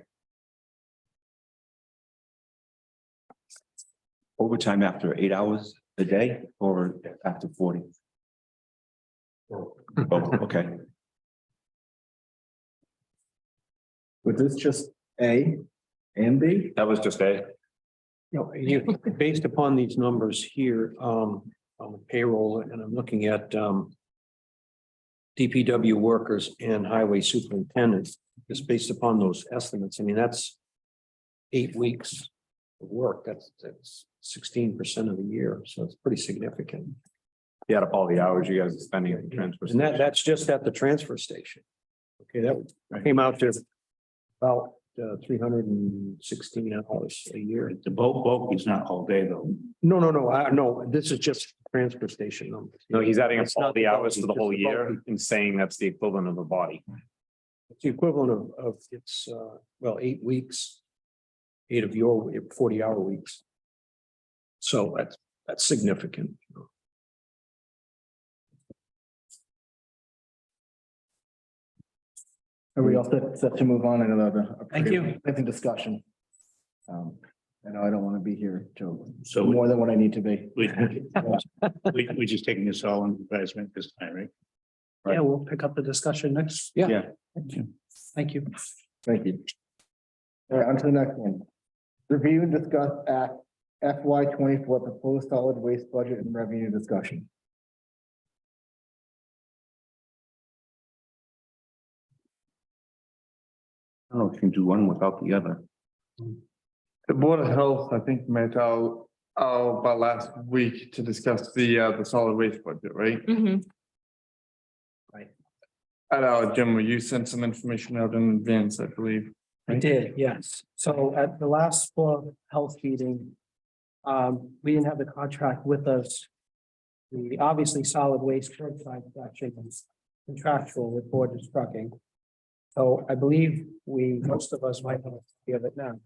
Overtime after 8 hours a day or after 40? Oh, okay. Was this just A and B? That was just a, Based upon these numbers here, on the payroll, and I'm looking at, DPW workers and highway superintendents, just based upon those estimates, I mean, that's 8 weeks of work, that's 16% of the year, so it's pretty significant. you add up all the hours you guys are spending at the transfer And station. that's just at the transfer station. Okay, that came out to about 316 hours a year. The bulk is not all day though. No, this is just transfer station numbers. No, he's adding up It's all not the bulk, hours for it's the just whole the year bulk. and saying that's the equivalent of a body. It's the equivalent of it's, well, 8 weeks. 8 of your 40-hour weeks. So that's significant. Are we all set to move on? I know that. Thank you. It's a discussion. I know I don't want to be here till So more than what I need to be. we're just taking this all into advisement this time, right? Yeah, we'll pick up the discussion next. Yeah. Thank you. Thank you. All right, on to the next one. Review and discuss FY 24 proposed solid waste budget and revenue discussion. I don't know if you can do one without the other. The Board of Health, I think, met out about last week to discuss the solid waste budget, right? Mhm. At our gym, you sent some information out in advance, I believe. I did, yes. So at the last Board of Health meeting, we didn't have the contract with us. The obviously solid waste curbside collection is contractual with Borges Trucking. So I believe most of us might have a copy of it now.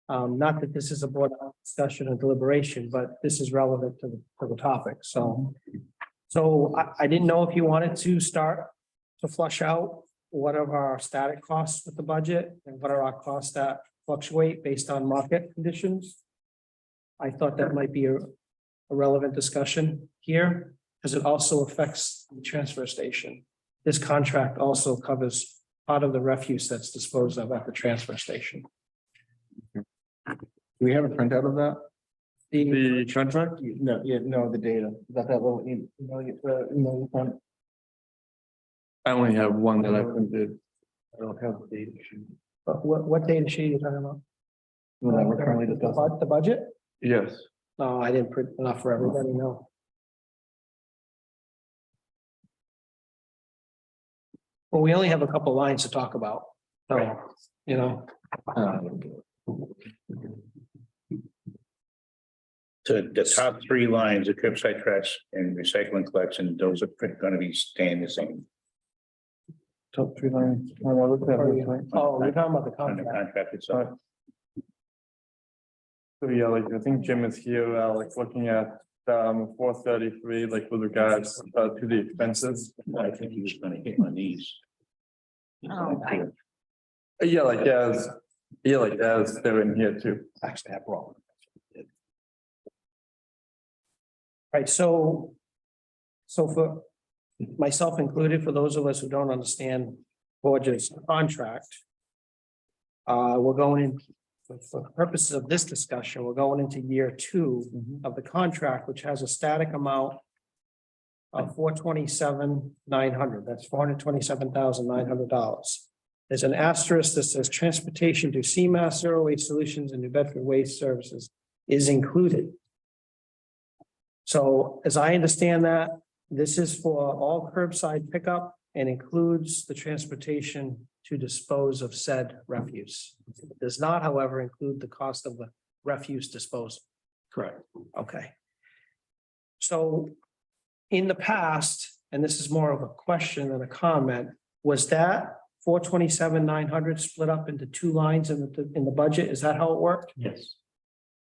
Not that this is a board discussion and deliberation, but this is relevant to the topic, so. So I didn't know if you wanted to start to flush out what are our static costs with the budget and what are our costs that fluctuate based on market conditions. I thought that might be a relevant discussion here, because it also affects the transfer station. This contract also covers part of the refuse that's disposed of at the transfer station. Do we have a printout of that? The contract? No, no, the data. Is that little email front? I only have one that I printed. I don't have the data sheet. But what data sheet are you talking about? That we're currently discussing. The budget? Yes. No, I didn't print enough for everybody, no. Well, we only have a couple lines to talk about, so, you know. So the top three lines, the curbside trash and recycling collection, those are gonna be staying the same. Top three lines. Oh, I looked at it, right? Oh, we're talking about the On the contract. contract itself. So yeah, like I think Jim is here, like looking at 433, like with regards to the expenses. I think he was gonna hit on these. Oh, Yeah, like as they're in here too. Actually, I brought. Right, so for myself included, for those of us who don't understand Borges' contract, we're going in, for the purposes of this discussion, we're going into year 2 of the contract, which has a static amount of $427,900. That's $427,900. There's an asterisk that says transportation to CMAS Zero Waste Solutions and New Bedford Waste Services is included. So as I understand that, this is for all curbside pickup and includes the transportation to dispose of said refuse. It does not, however, include the cost of the refuse disposal. Correct. Okay. So in the past, and this is more of a question than a comment, was that $427,900 split up into 2 lines in the budget? Is that how it worked? Yes.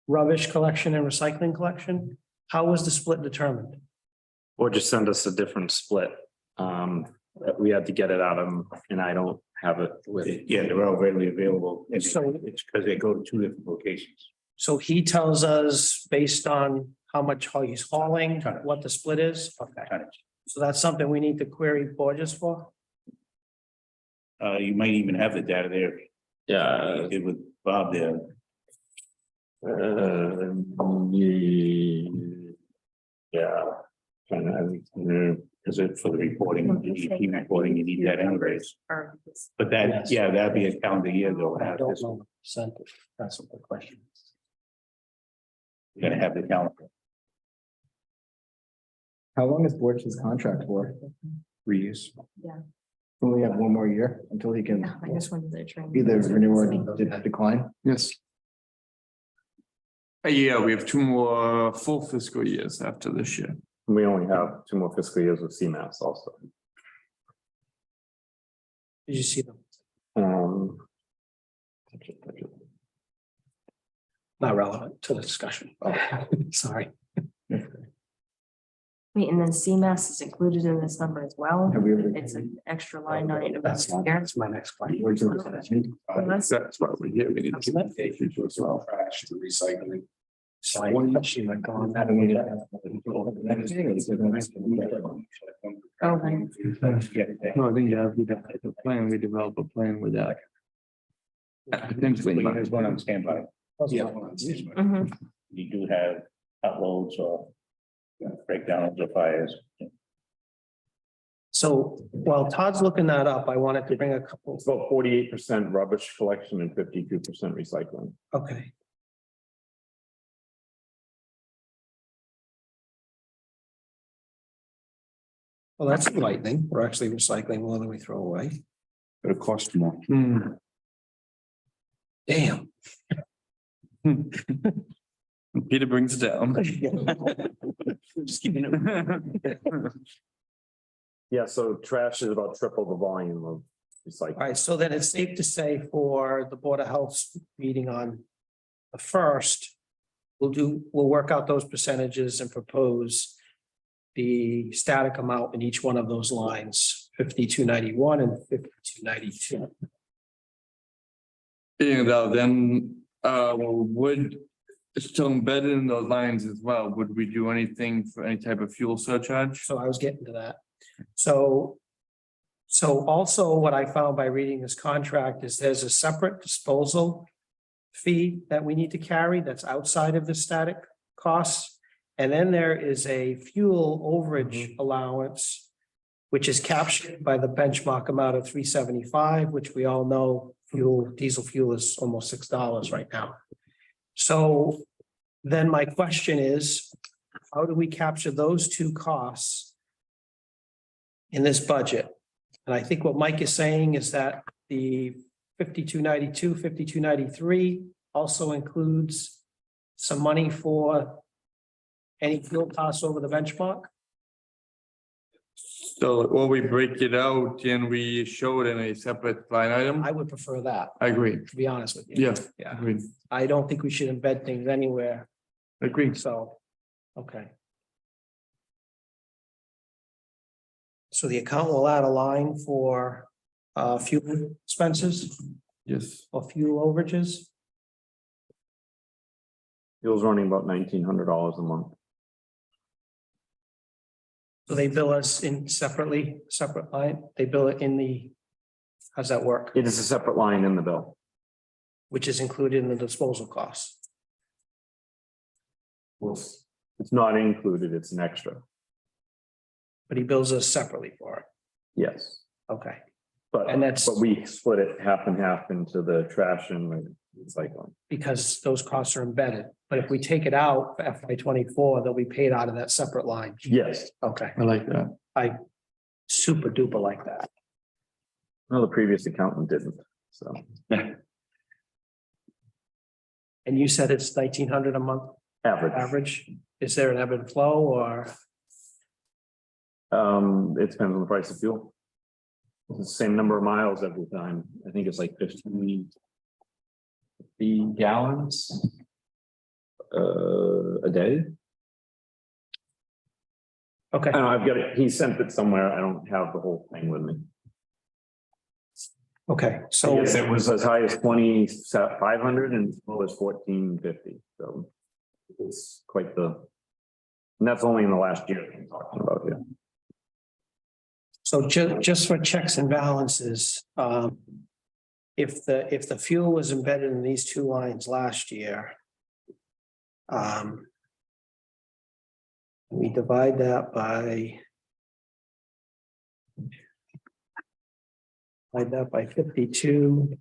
Rubbish collection and recycling collection? How was the split determined? Or just send us a different split. We had to get it out of them and I don't have it with. Yeah, they're all readily available. And So- it's because they go to 2 different locations. So he tells us based on how much he's hauling, what the split is? Okay, Tonnage. so that's something we need to query Borges for? You might even have the data there. Yeah. You did with Bob there. Yeah. Because it's for the reporting, EP reporting, you need that anyways. Or- But that, yeah, that'd be a calendar year though. I don't know the percentage. That's a good question. You're gonna have the calendar. How long is Borges' contract for? 3 years. We have one more year until he can Yeah, I just wanted to train. either renew or decline. Yes. Yeah, we have 2 more full fiscal years after this year. We only have 2 more fiscal years with CMAS also. Did you see them? Not relevant to the discussion. Sorry. Wait, and then CMAS is included in this number as well? Have we ever- It's an extra line item. That's here. that's my next question. That's why we're here. We need to. As well, trash to recycling. So I want you to go on that. and we- Oh, right. No, I think you have the plan, we develop a plan with that. Potentially, There's one on standby. Yeah. Mhm. You do have uploads or breakdowns or fires. So while Todd's looking that up, I wanted to bring a couple, It's about 48% rubbish collection and 52% recycling. okay. Well, that's enlightening. We're actually recycling more than we throw away. But it costs more. Damn. Peter brings it down. Just keeping it. Yeah, so trash is about triple the volume of recycling. All right, so then it's safe to say for the Board of Health's meeting on the first, we'll work out those percentages and propose the static amount in each one of those lines, 5291 and 5292. And then would still embedded in those lines as well, would we do anything for any type of fuel surcharge? So I was getting to that. So also what I found by reading this contract is there's a separate disposal fee that we need to carry that's outside of the static costs. And then there is a fuel overage allowance, which is captured by the benchmark amount of $3.75, which we all know diesel fuel is almost $6 right now. So then my question is, how do we capture those two costs in this budget? And I think what Mike is saying is that the 5292, 5293 also includes some money for any fuel costs over the benchmark. So, or we break it out and we show it in a separate line item? I would prefer that, I agree. to be honest with you. Yeah, Yeah, agreed. I don't think we should embed things anywhere, Agreed. so, okay. So the account will add a line for fuel expenses Yes. or fuel overages. Fuel's running about $1,900 a month. So they bill us in separate line, they bill it in how's that work? It is a separate line in the bill. Which is included in the disposal costs. It's not included, it's an extra. But he bills us separately for it. Yes. Okay, But, And that's- but we split it half and half into the trash and recycling. because those costs are embedded. But if we take it out for FY 24, they'll be paid out of that separate line. Yes. Okay, I like that. I super duper like that. No, the previous accountant didn't, so. And you said it's 1,900 a month Average. average. Is there an ebb and flow or? It depends on the price of fuel. It's the same number of miles every time. I think it's like 50 gallons a day. Okay, I know, I've got it. He sent it somewhere. I don't have the whole thing with me. okay, so Yes, it was as high as 2,500 and as low as 1,450. So it's quite the, and that's only in the last year I'm talking about here. so just for checks and balances, if the fuel was embedded in these two lines last year, we divide that by 52.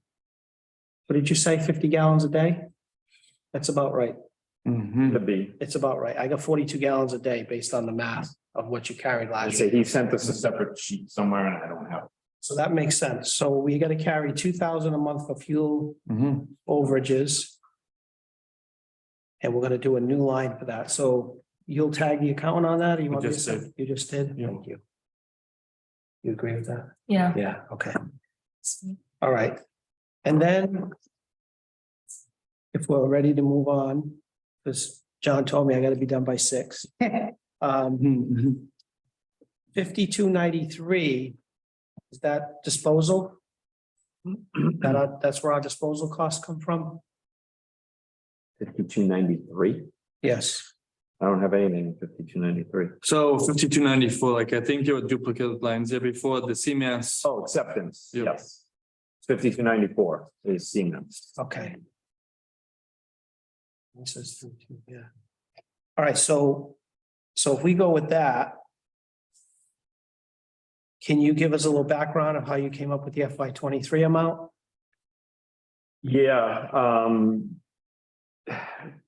What did you say, 50 gallons a day? That's about right. Could be. It's about right. I got 42 gallons a day based on the math of what you carried I last say year. he sent us a separate sheet somewhere and I don't have it. So that makes sense. So we got to carry 2,000 a month for fuel overages. And we're gonna do a new line for that. So you'll tag the account on that? Or you want me to just say- did. You just did? Yeah. Thank you. You agree with that? Yeah. Yeah, okay. All right. And then if we're ready to move on, because John told me I gotta be done by 6. Mhm. 5293, is that disposal? That's where our disposal costs come from? 5293. Yes. I don't have anything in 5293. So 5294, like I think there were duplicate lines there before the CMAS. Oh, acceptance, Yep. yes. 5294 is Siemens. Okay. This is 32, yeah. All right, so if we go with that. Can you give us a little background of how you came up with the FY 23 amount? Yeah,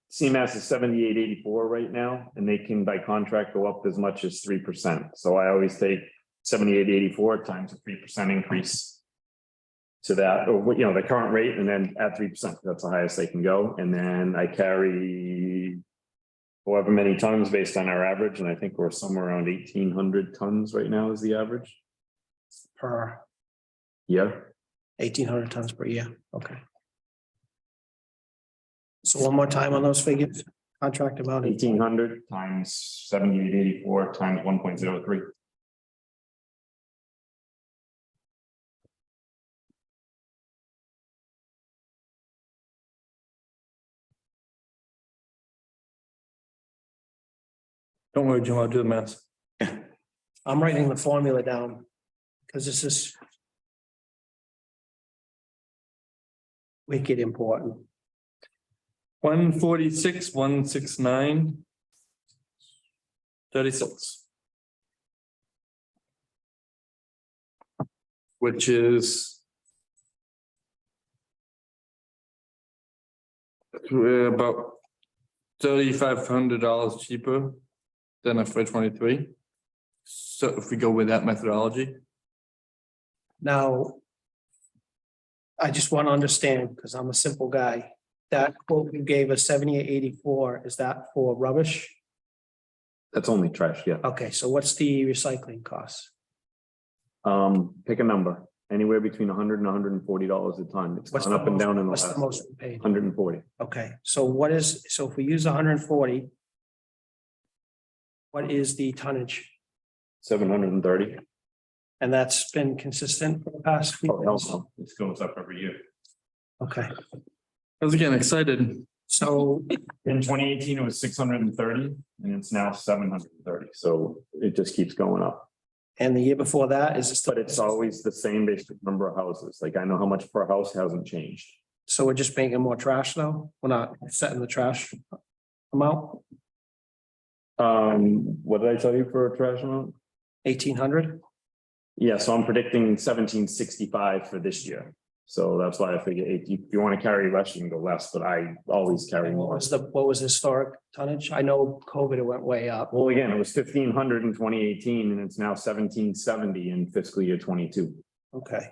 CMAS is 7884 right now, and they can by contract go up as much as 3%. So I always take 7884 times a 3% increase. To that, or you know, the current rate, and then add 3%, that's the highest they can go, and then I carry. However many tons based on our average, and I think we're somewhere around 1,800 tons right now is the average. Per Yeah, 1,800 tons per year, okay. So one more time on those figures, contract amount. 1,800 times 7884 times 1.03. Don't worry, Jim, I'll do the math. I'm writing the formula down, because this is. Wicked important. 146, 169. 36. Which is. About $3,500 cheaper than FY 23. So if we go with that methodology. Now. I just want to understand, because I'm a simple guy, that quote you gave us 7884, is that for rubbish? That's only trash, yeah. Okay, so what's the recycling cost? Pick a number, anywhere between $100 and $140 a ton. It's What's gone the up and most- down in the What's the last most we paid? 140. Okay, so if we use 140. What is the tonnage? 730. And that's been consistent for the past few Oh, hell years? no. This goes up every year. Okay, I was getting excited. so, In 2018, it was 630 and it's now 730. So it just keeps going up. and the year before that, is this? But it's always the same basic number of houses. Like I know how much per house hasn't changed. So we're just making more trash though? We're not setting the trash amount, What did I tell you for a trash amount? 1,800? Yeah, so I'm predicting 1765 for this year. So that's why I figure if you want to carry less, you can go less, but I always carry And more. what was historic tonnage? I know COVID, it went way up. Well, again, it was 1,500 in 2018 and it's now 1,770 in fiscal year 22. Okay,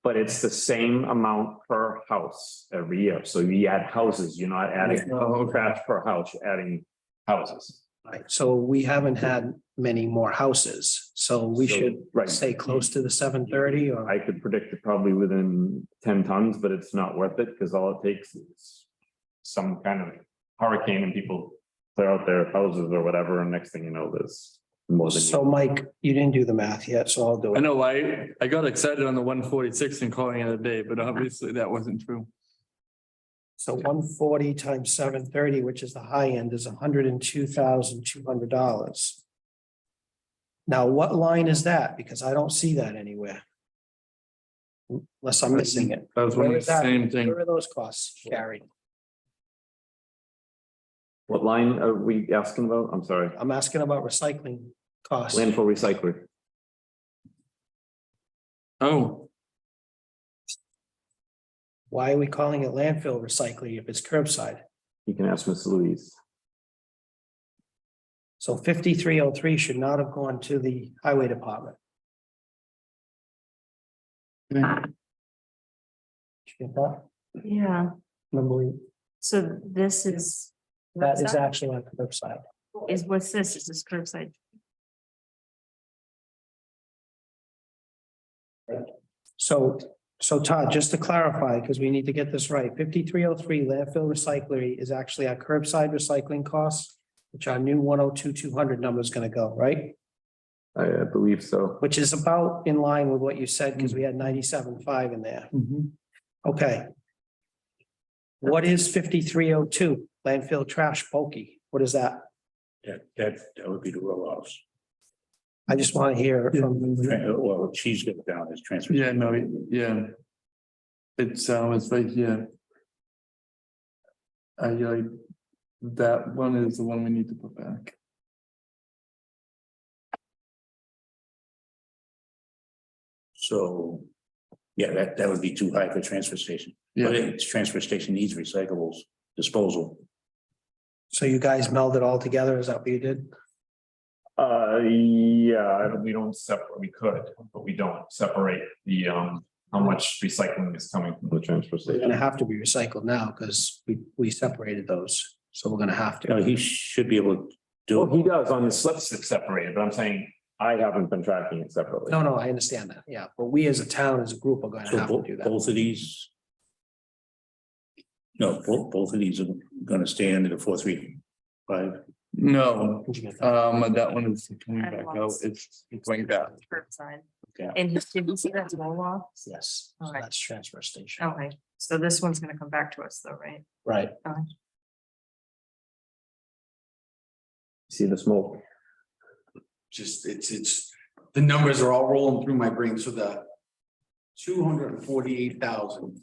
But it's the same amount per house every year. So you add houses, you're not adding trash per house, you're adding houses. right, so we haven't had many more houses, so we So, should right. stay close to the 730 or? I could predict it probably within 10 tons, but it's not worth it because all it takes is some kind of hurricane and people clear out their houses or whatever, and next thing you know, there's more than. So Mike, you didn't do the math yet, so I'll do I it. know I got excited on the 146 and calling it a day, but obviously that wasn't true. So 140 times 730, which is the high end, is $102,200. Now, what line is that? Because I don't see that anywhere. Unless I'm missing it. That was Where one of is the that? same thing. Where are those costs carried? What line are we asking about? I'm sorry. I'm asking about recycling costs. Landfill recycler. Oh, Why are we calling it landfill recycling if it's curbside? You can ask Miss Louise. So 5303 should not have gone to the highway department. Did you get that? Yeah, Remember, so this is. that is actually on curbside. What's this? Is this curbside? So Todd, just to clarify, because we need to get this right, 5303 landfill recycling is actually our curbside recycling costs. which our new 102,200 number is gonna go, right? I believe so. Which is about in line with what you said, because we had 97.5 in there. Okay. What is 5302 landfill trash bulky? What is that? That would be the roll-offs. I just want to hear from. Well, she's got it down as transfer. Yeah, no, yeah. It's right here. That one is the one we need to put back. So, yeah, that would be too high for transfer station. But it's transfer station needs recyclables disposal. So you guys meld it all together? Is that what you did? Yeah, we don't separate, we could, but we don't separate the, how much recycling is coming from the transfer They're station. gonna have to be recycled now because we separated those. So we're gonna have No, to. he should be able to do Well, he it. does on the slips it's separated, but I'm saying I haven't been tracking it separately. No, I understand that. Yeah, but we as a town, as a group are gonna So have to do that. both of these. No, both of these are gonna stay under the 435. No, Did you get that? that one is coming back out. It's going back. Curb sign. Yeah. And did you see that's roll off? Yes, so Okay. that's transfer station. Okay, so this one's gonna come back to us though, right? Right. See the smoke? Just, it's, the numbers are all rolling through my brain, so the 248,000.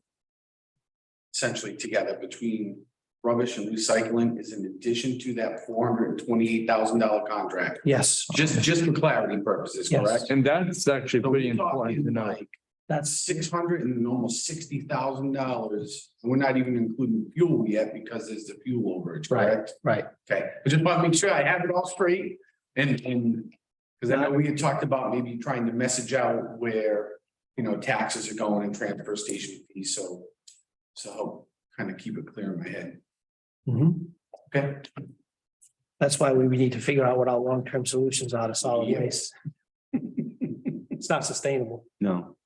Essentially together between rubbish and recycling is in addition to that $428,000 contract. Yes, Just for clarity purposes, Yes. correct? And that's actually So pretty we're talking important to know. like that's $600 and almost $60,000. We're not even including fuel yet because there's the fuel overage, Right. correct? right. Okay, I just want to make sure I have it all straight and, because I know we had talked about maybe trying to message out where, taxes are going and transfer station fees, so I'll kind of keep it clear in my head. Mhm. Okay, That's why we need to figure out what our long-term solutions are to solid Yeah. waste. It's not sustainable. No.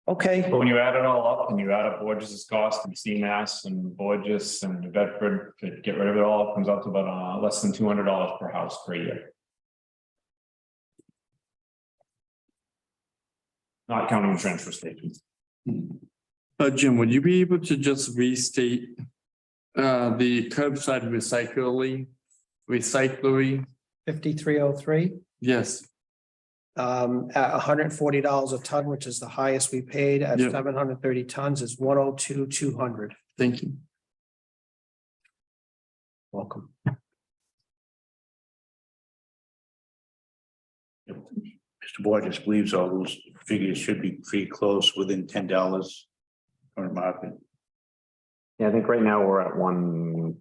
Okay, But when you add it all up and you add up Borges's cost and CMAS and Borges and Bedford, to get rid of it all, it comes out to about less than $200 per house per year. Not counting the transfer stations. Jim, would you be able to just restate the curbside recyclery? 5303. Yes, At $140 a ton, which is the highest we paid at Yep. 730 tons is 102,200. thank you. Welcome. Mr. Borges believes all those figures should be pretty close within $10 current market. Yeah, I think right now we're at one.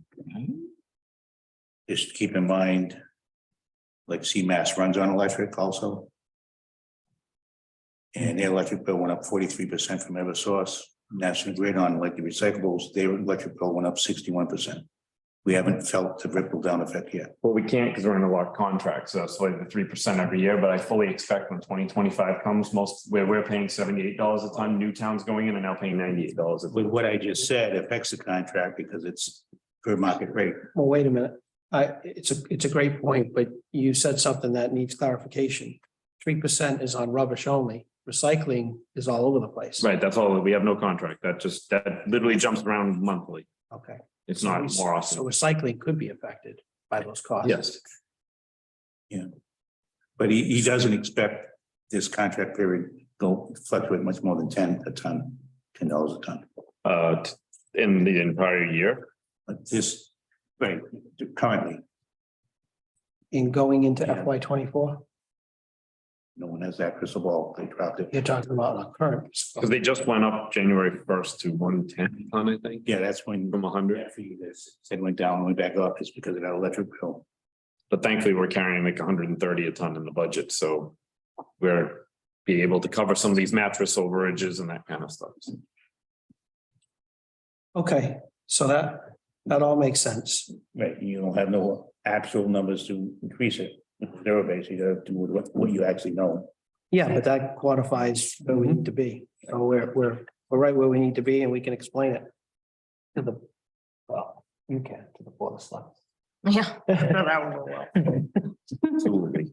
Just keep in mind. Like CMAS runs on electric also. And their electric bill went up 43% from Eversource. National Grid on like the recyclables, their electric bill went up 61%. We haven't felt the ripple down effect yet. Well, we can't because we're in a locked contract, so it's like the 3% every year, but I fully expect when 2025 comes, where we're paying $78 a ton, new towns going in and now paying $98 a With ton. what I just said affects the contract because it's per market rate. Well, wait a minute. It's a great point, but you said something that needs clarification. 3% is on rubbish only. Recycling is all over the place. Right, that's all, we have no contract, that literally jumps around monthly, Okay. it's not more So often. recycling could be affected by those costs. Yes, But he doesn't expect this contract period to fluctuate much more than $10 a ton. $10 a ton. In the entire year, But this, right, currently, In going into Yeah. FY 24, no one has that crystal ball. They dropped it. you're talking about our current. because they just went up January 1st to 110 ton, I think, Yeah, that's when. from 100. I figured this, said went down, went back up, it's because of that electric bill. But thankfully, we're carrying like 130 a ton in the budget, so we're be able to cover some of these mattress overages and that kind of stuff. Okay, so that all makes sense. Right, you don't have no actual numbers to increase it. Zero base, you gotta do what you actually know. Yeah, but that quantifies where we need to be. So we're right where we need to be and we can explain it. To the, well, You can to the Board of Selectmen. Yeah. That would go well. Absolutely.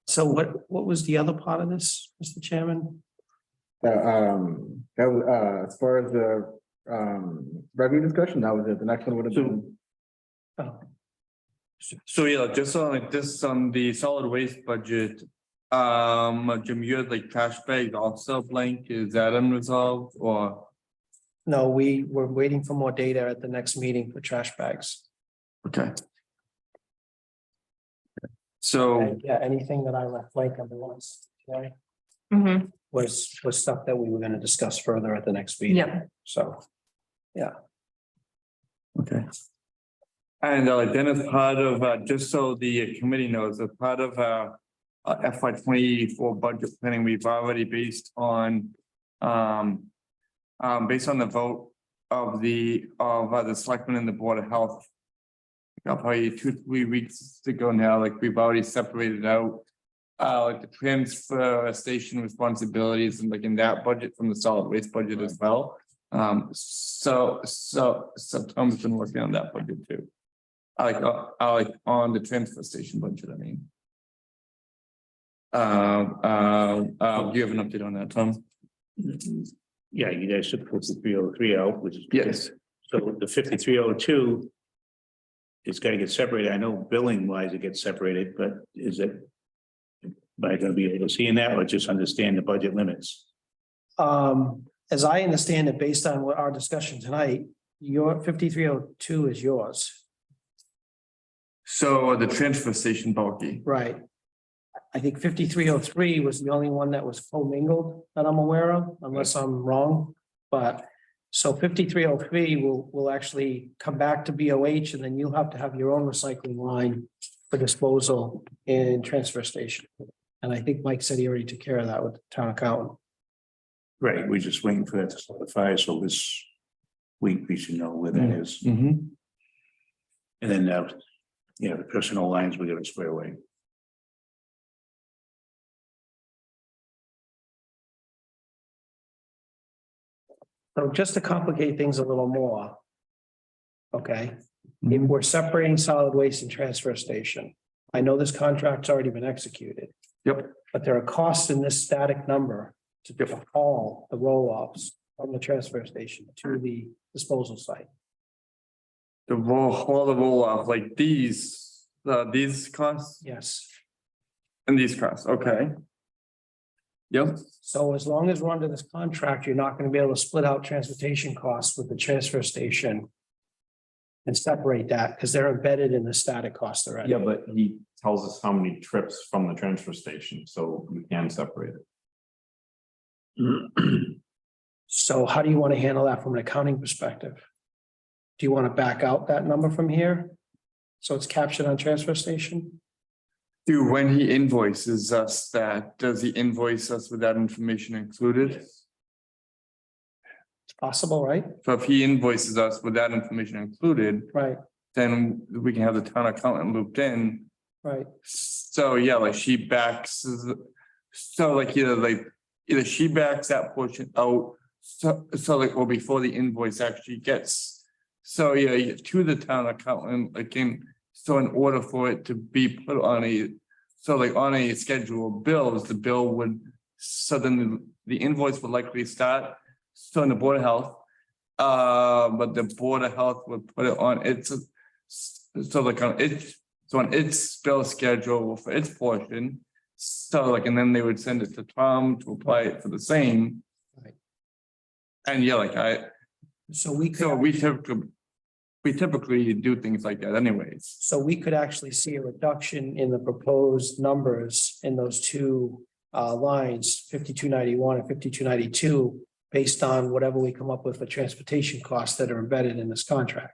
So what was the other part of this, Mr. Chairman? That was, as far as the, revenue discussion, that was it. The next one would have been. Oh, So yeah, just on like this, on the solid waste budget. Jim, you had like trash bag also blank, is that unresolved or? no, we were waiting for more data at the next meeting for trash bags. Okay. So, Yeah, anything that I left blank on the ones, right, Mhm. was stuff that we were gonna discuss further at the next meeting. Yeah. So, okay. And then as part of, just so the committee knows, as part of FY 24 budget planning, we've already based on the vote of the selectmen and the Board of Health. Probably 2-3 weeks ago now, like we've already separated out like the transfer station responsibilities and like in that budget from the solid waste budget as well. So Tom's been working on that budget too. I like on the transfer station budget, I mean. Do you have an update on that, Tom? Yeah, you guys should put the 303 out, which is. Yes. So the 5302. It's gotta get separated. I know billing wise it gets separated, but is it? Am I gonna be able to see in that or just understand the budget limits? as I understand it, based on what our discussion tonight, your 5302 is yours, So the transfer station bulky. right? I think 5303 was the only one that was commingled that I'm aware of, unless I'm wrong, but. So 5303 will actually come back to BOH, and then you'll have to have your own recycling line for disposal in transfer station. And I think Mike said he already took care of that with the town accountant. Right, we're just waiting for that to solidify, so this week we should know where that is. Mm-hmm. And then, the personal lines we gotta square away. So just to complicate things a little more. Okay, if we're separating solid waste and transfer station, I know this contract's already been executed. Yep. But there are costs in this static number to haul the roll-offs from the transfer station to the disposal site. All the roll off like these costs Yes. and these costs, okay. Yep, So as long as we're under this contract, you're not gonna be able to split out transportation costs with the transfer station. And separate that, because they're embedded in the static cost already. Yeah, but he tells us how many trips from the transfer station, so we can separate it. So how do you want to handle that from an accounting perspective? Do you want to back out that number from here? So it's captured on transfer station? dude, when he invoices us that, does he invoice us with that information included? It's possible, right? So if he invoices us with that information included, Right, then we can have the town accountant looped in. right. So yeah, like she backs, so like either she backs that portion out. So like, or before the invoice actually gets, so yeah, to the town accountant, again, so in order for it to be put on on a schedule of bills, the bill would, so then the invoice would likely start. So in the Board of Health, but the Board of Health would put it on its, so like on its, so on its bill schedule for its portion. So like, and then they would send it to Tom to apply it for the same. Right. And yeah, like So we so could, we typically do things like that anyways. so we could actually see a reduction in the proposed numbers in those two lines, 5291 and 5292. Based on whatever we come up with for transportation costs that are embedded in this contract.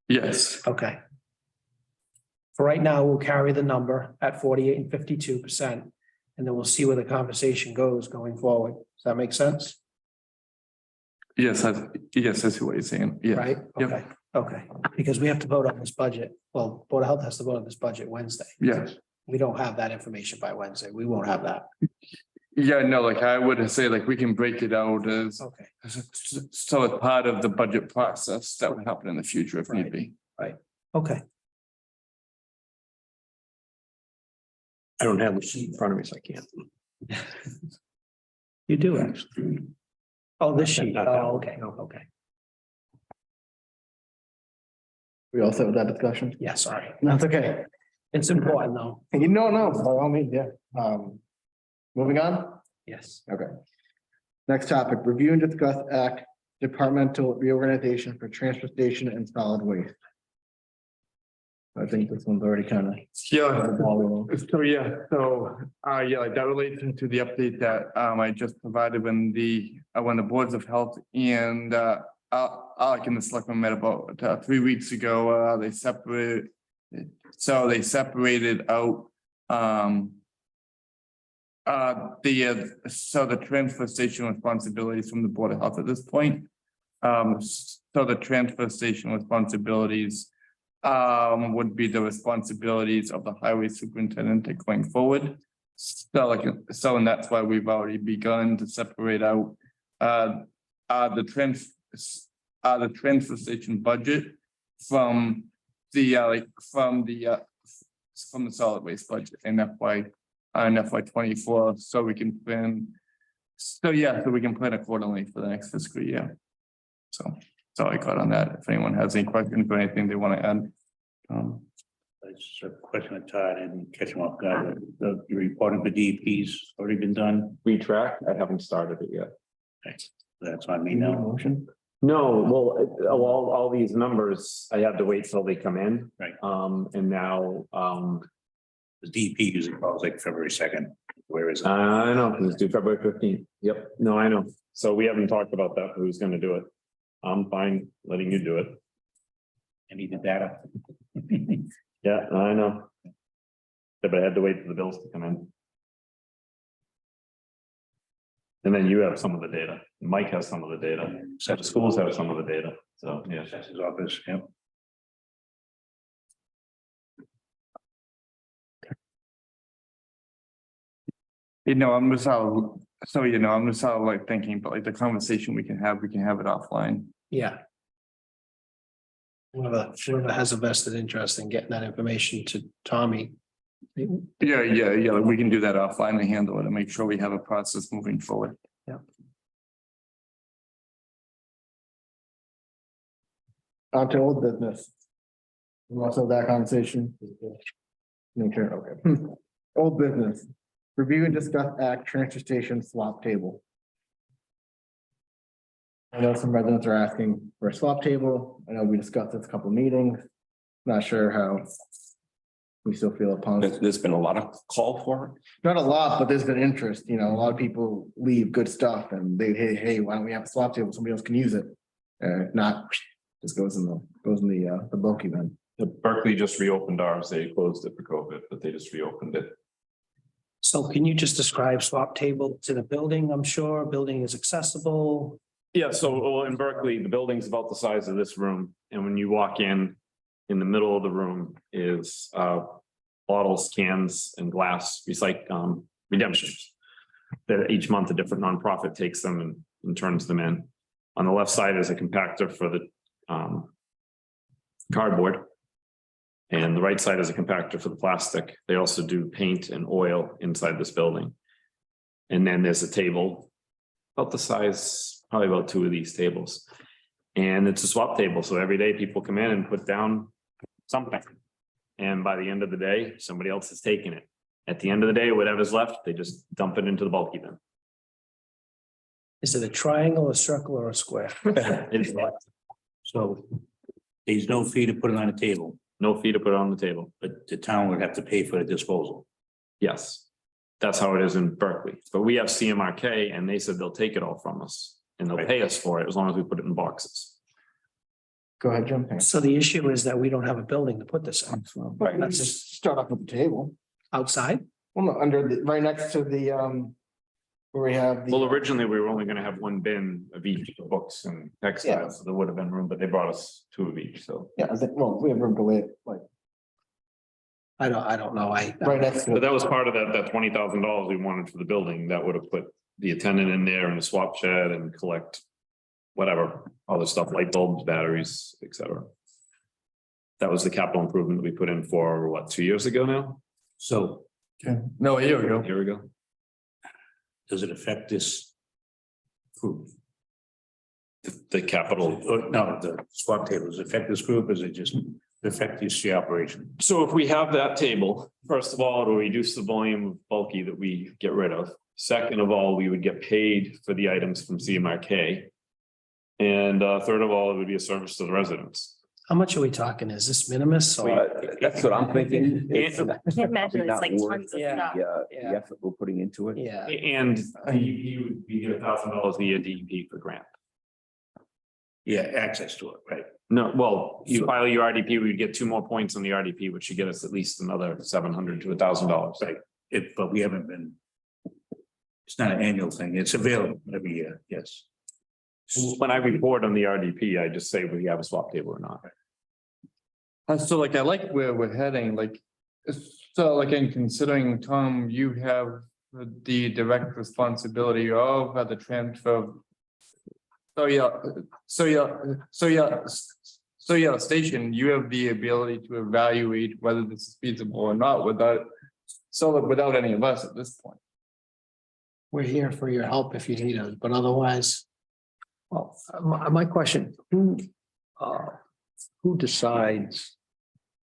Yes, Okay. For right now, we'll carry the number at 48 and 52%, and then we'll see where the conversation goes going forward. Does that make sense? yes, I see what you're saying, yeah. Right? Yep. Okay, okay. Because we have to vote on this budget. Well, Board of Health has to vote on this budget Wednesday. Yes, We don't have that information by Wednesday. We won't have that. Yeah, no, like I would say like we can break it out as, Okay, so it's part of the budget process that would happen in the future if need Right. be. okay. I don't have the sheet in front of me, so I can't. You do actually. Oh, this sheet. Not that Oh, one. okay, okay. We all set with that discussion? Yeah, sorry. That's okay. It's important though. You know, no, by all means, yeah. Moving on? Yes. Okay. Next topic, review and discuss act departmental reorganization for transport station and solid waste. I think this one's already kind of. Yeah, so like that relates into the update that I just provided when the boards of health and Alec and the selectmen met about 3 weeks ago, they separated out the transfer station responsibilities from the board of health at this point. So the transfer station responsibilities would be the responsibilities of the highway superintendent going forward. So and that's why we've already begun to separate out the transfer station budget from the solid waste budget in FY 24, so we can plan. So we can plan accordingly for the next fiscal year. So that's all I got on that. If anyone has any questions or anything they want to add. It's a question of Todd and catch him off guard. The reporting for DEP's already been done. We track, I haven't started it yet. That's what I mean now. Motion? No, well, all these numbers, I had to wait till they come in. Right. And now, The DEP usually calls like February 2nd. Where is it? I know, it's due February 15th. Yep, no, I know. So we haven't talked about that, who's gonna do it. I'm fine letting you do it. I need the data. Yeah, I know. Yeah, but I had to wait for the bills to come in. And then you have some of the data. Mike has some of the data. So the schools have some of the data. So, yeah. That's his office, yep. I'm just like thinking, but like the conversation we can have it offline. Yeah. Whoever has a vested interest in getting that information to Tommy. Yeah, we can do that offline and handle it and make sure we have a process moving forward. On to old business. We also have that conversation. Make sure, okay. Old business, review and discuss act transfer station swap table. I know some residents are asking for a swap table. I know we discussed this a couple meetings. Not sure how we still feel upon it. There's been a lot of call for it. Not a lot, but there's been interest, you know, a lot of people leave good stuff and they, hey, why don't we have a swap table? Somebody else can use it. If not, just goes in the bulky bin. Berkeley just reopened ours. They closed it for COVID, but they just reopened it. So can you just describe swap table to the building? I'm sure building is accessible. Yeah, so well, in Berkeley, the building's about the size of this room, and when you walk in the middle of the room is bottles, cans, and glass redemptions. That each month a different nonprofit takes them and turns them in. On the left side is a compactor for the cardboard. And the right side is a compactor for the plastic. They also do paint and oil inside this building. And then there's a table about the size, probably about 2 of these tables. And it's a swap table. So every day people come in and put down something. And by the end of the day, somebody else has taken it. At the end of the day, whatever's left, they just dump it into the bulky bin. Is it a triangle, a circle, or a square? It's So there's no fee to put it on the table, no fee to put it on the table. but the town would have to pay for the disposal. Yes, that's how it is in Berkeley. But we have CMRK and they said they'll take it all from us and they'll pay us for it as long as we put it in boxes. Go ahead, Jim. So the issue is that we don't have a building to put this in. Right, let's just start off with the table. Outside? Well, no, right next to the, where we have. Well, originally we were only gonna have 1 bin of each books and textiles, so there would have been room, but they brought us 2 of each, so. Yeah, I think, well, we have room to lay it, like. I don't know. Right next to But it. that was part of that $20,000 we wanted for the building. That would have put the attendant in there and the swap shed and collect whatever, other stuff, light bulbs, batteries, et cetera. That was the capital improvement that we put in for, what, 2 years ago now? So No, a year ago. A year ago? does it affect this group? The capital. Or no, the swap tables affect this group, or is it just affect the operation? So if we have that table, first of all, it'll reduce the volume of bulky that we get rid of. Second of all, we would get paid for the items from CMRK. And third of all, it would be a service to the residents. How much are we talking? Is this minimus? That's what I'm thinking. It's I can't imagine it's like Not worth tons of Yeah. stuff. The effort we're putting into it. Yeah. And DEP would be $1,000 a year DEP for grant. Yeah, access to it, right? No, well, you file your RDP, we'd get 2 more points on the RDP, which should get us at least another $700 to $1,000. Right. But we haven't been. It's not an annual thing. It's available every year. Yes. When I report on the RDP, I just say we have a swap table or not. So like, I like where we're heading, like, so like in considering, Tom, you have the direct responsibility of the transfer. Station, you have the ability to evaluate whether this is feasible or not without any of us at this point. We're here for your help if you need us, but otherwise, Well, my question, who decides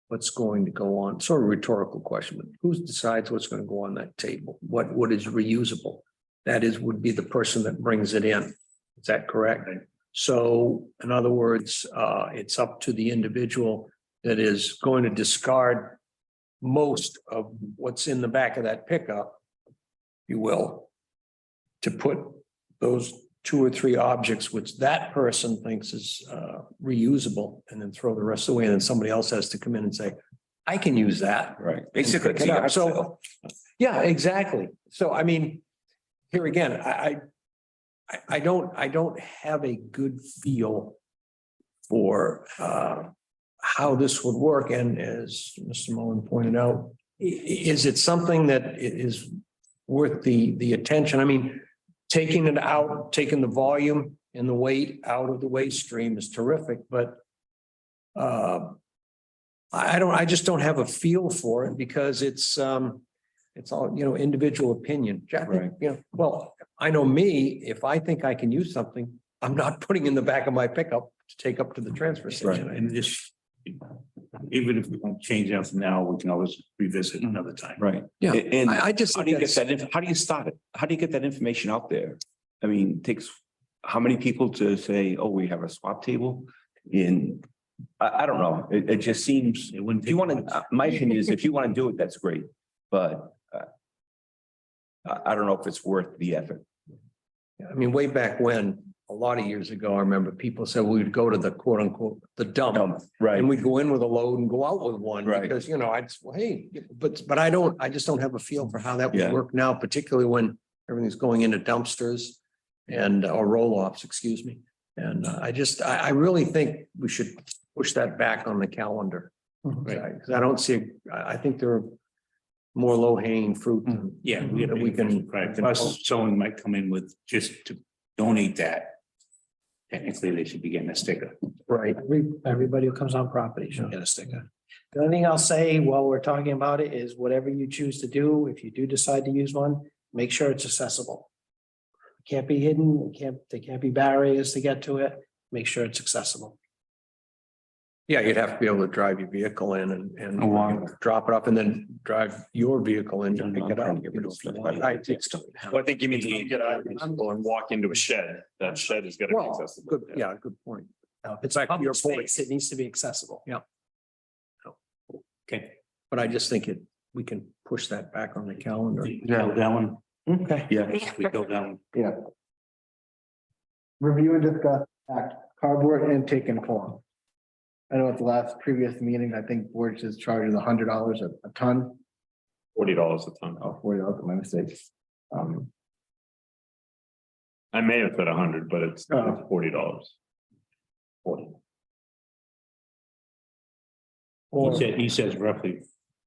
what's going to go on? Sort of rhetorical question, but who decides what's going to go on that table? What is reusable? That is, would be the person that brings it in. Is that correct? So in other words, it's up to the individual that is going to discard most of what's in the back of that pickup, if you will, to put those 2 or 3 objects which that person thinks is reusable, and then throw the rest away, and then somebody else has to come in and say, I can use that. Right. Basically. Pick it up. So, yeah, exactly. So I mean, here again, I don't have a good feel for how this would work. And as Mr. Mullen pointed out, is it something that is worth the attention? I mean, taking it out, taking the volume and the weight out of the waste stream is terrific, but I just don't have a feel for it because it's all, individual opinion. Jack, Right. Well, I know me, if I think I can use something, I'm not putting in the back of my pickup to take up to the transfer station. And this, even if we don't change it now, we can always revisit another time. Right. Yeah, And I just how think do you get that's, that? How do you start it? How do you get that information out there? I mean, it takes how many people to say, oh, we have a swap table? I don't know. It just seems, It wouldn't if you take want much. to, my opinion is if you want to do it, that's great. But I don't know if it's worth the effort. I mean, way back when, a lot of years ago, I remember people said we would go to the quote unquote, the dump. Right. And we'd go in with a load and go out with one. Right. Because, hey, but I just don't have a feel for how that would Yeah. work now, particularly when everything's going into dumpsters and, or roll-offs, excuse me. And I really think we should push that back on the calendar. Because I don't see, I think there are more low-hanging fruit. Yeah, We can- plus someone might come in with just to donate that. Technically, they should be getting a sticker. Right. everybody who comes on property should get a sticker. The only thing I'll say while we're talking about it is whatever you choose to do, if you do decide to use one, make sure it's accessible. It can't be hidden, there can't be barriers to get to it. Make sure it's accessible. Yeah, you'd have to be able to drive your vehicle in and Oh, wow. drop it off and then drive your vehicle in to pick it up. Well, I think you mean to get out and walk into a shed. That shed is gonna be Well, accessible. good, yeah, good point. Now, if it's Back to your public point. space, it needs to be accessible. Yeah. Okay. But I just think we can push that back on the calendar. Kill that one. Okay. Yeah. We go down. Yeah. Review and discuss act cardboard intake and form. I know at the last previous meeting, I think board just charges $100 a ton. $40 a ton. Oh, $40, my mistake. I may have said 100, but it's Oh. $40. He says roughly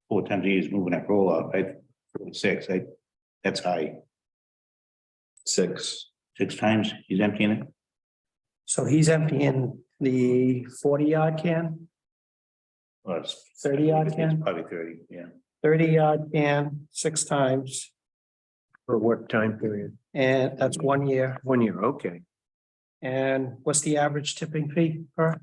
4 times a year is moving that roll up, that's high. 6. 6 times he's emptying it. So he's emptying the 40-yard can, Well, it's 30-yard it's can, Probably 30, yeah. 30-yard can, 6 times, For what time period? and that's 1 year. 1 year, okay. And what's the average tipping fee per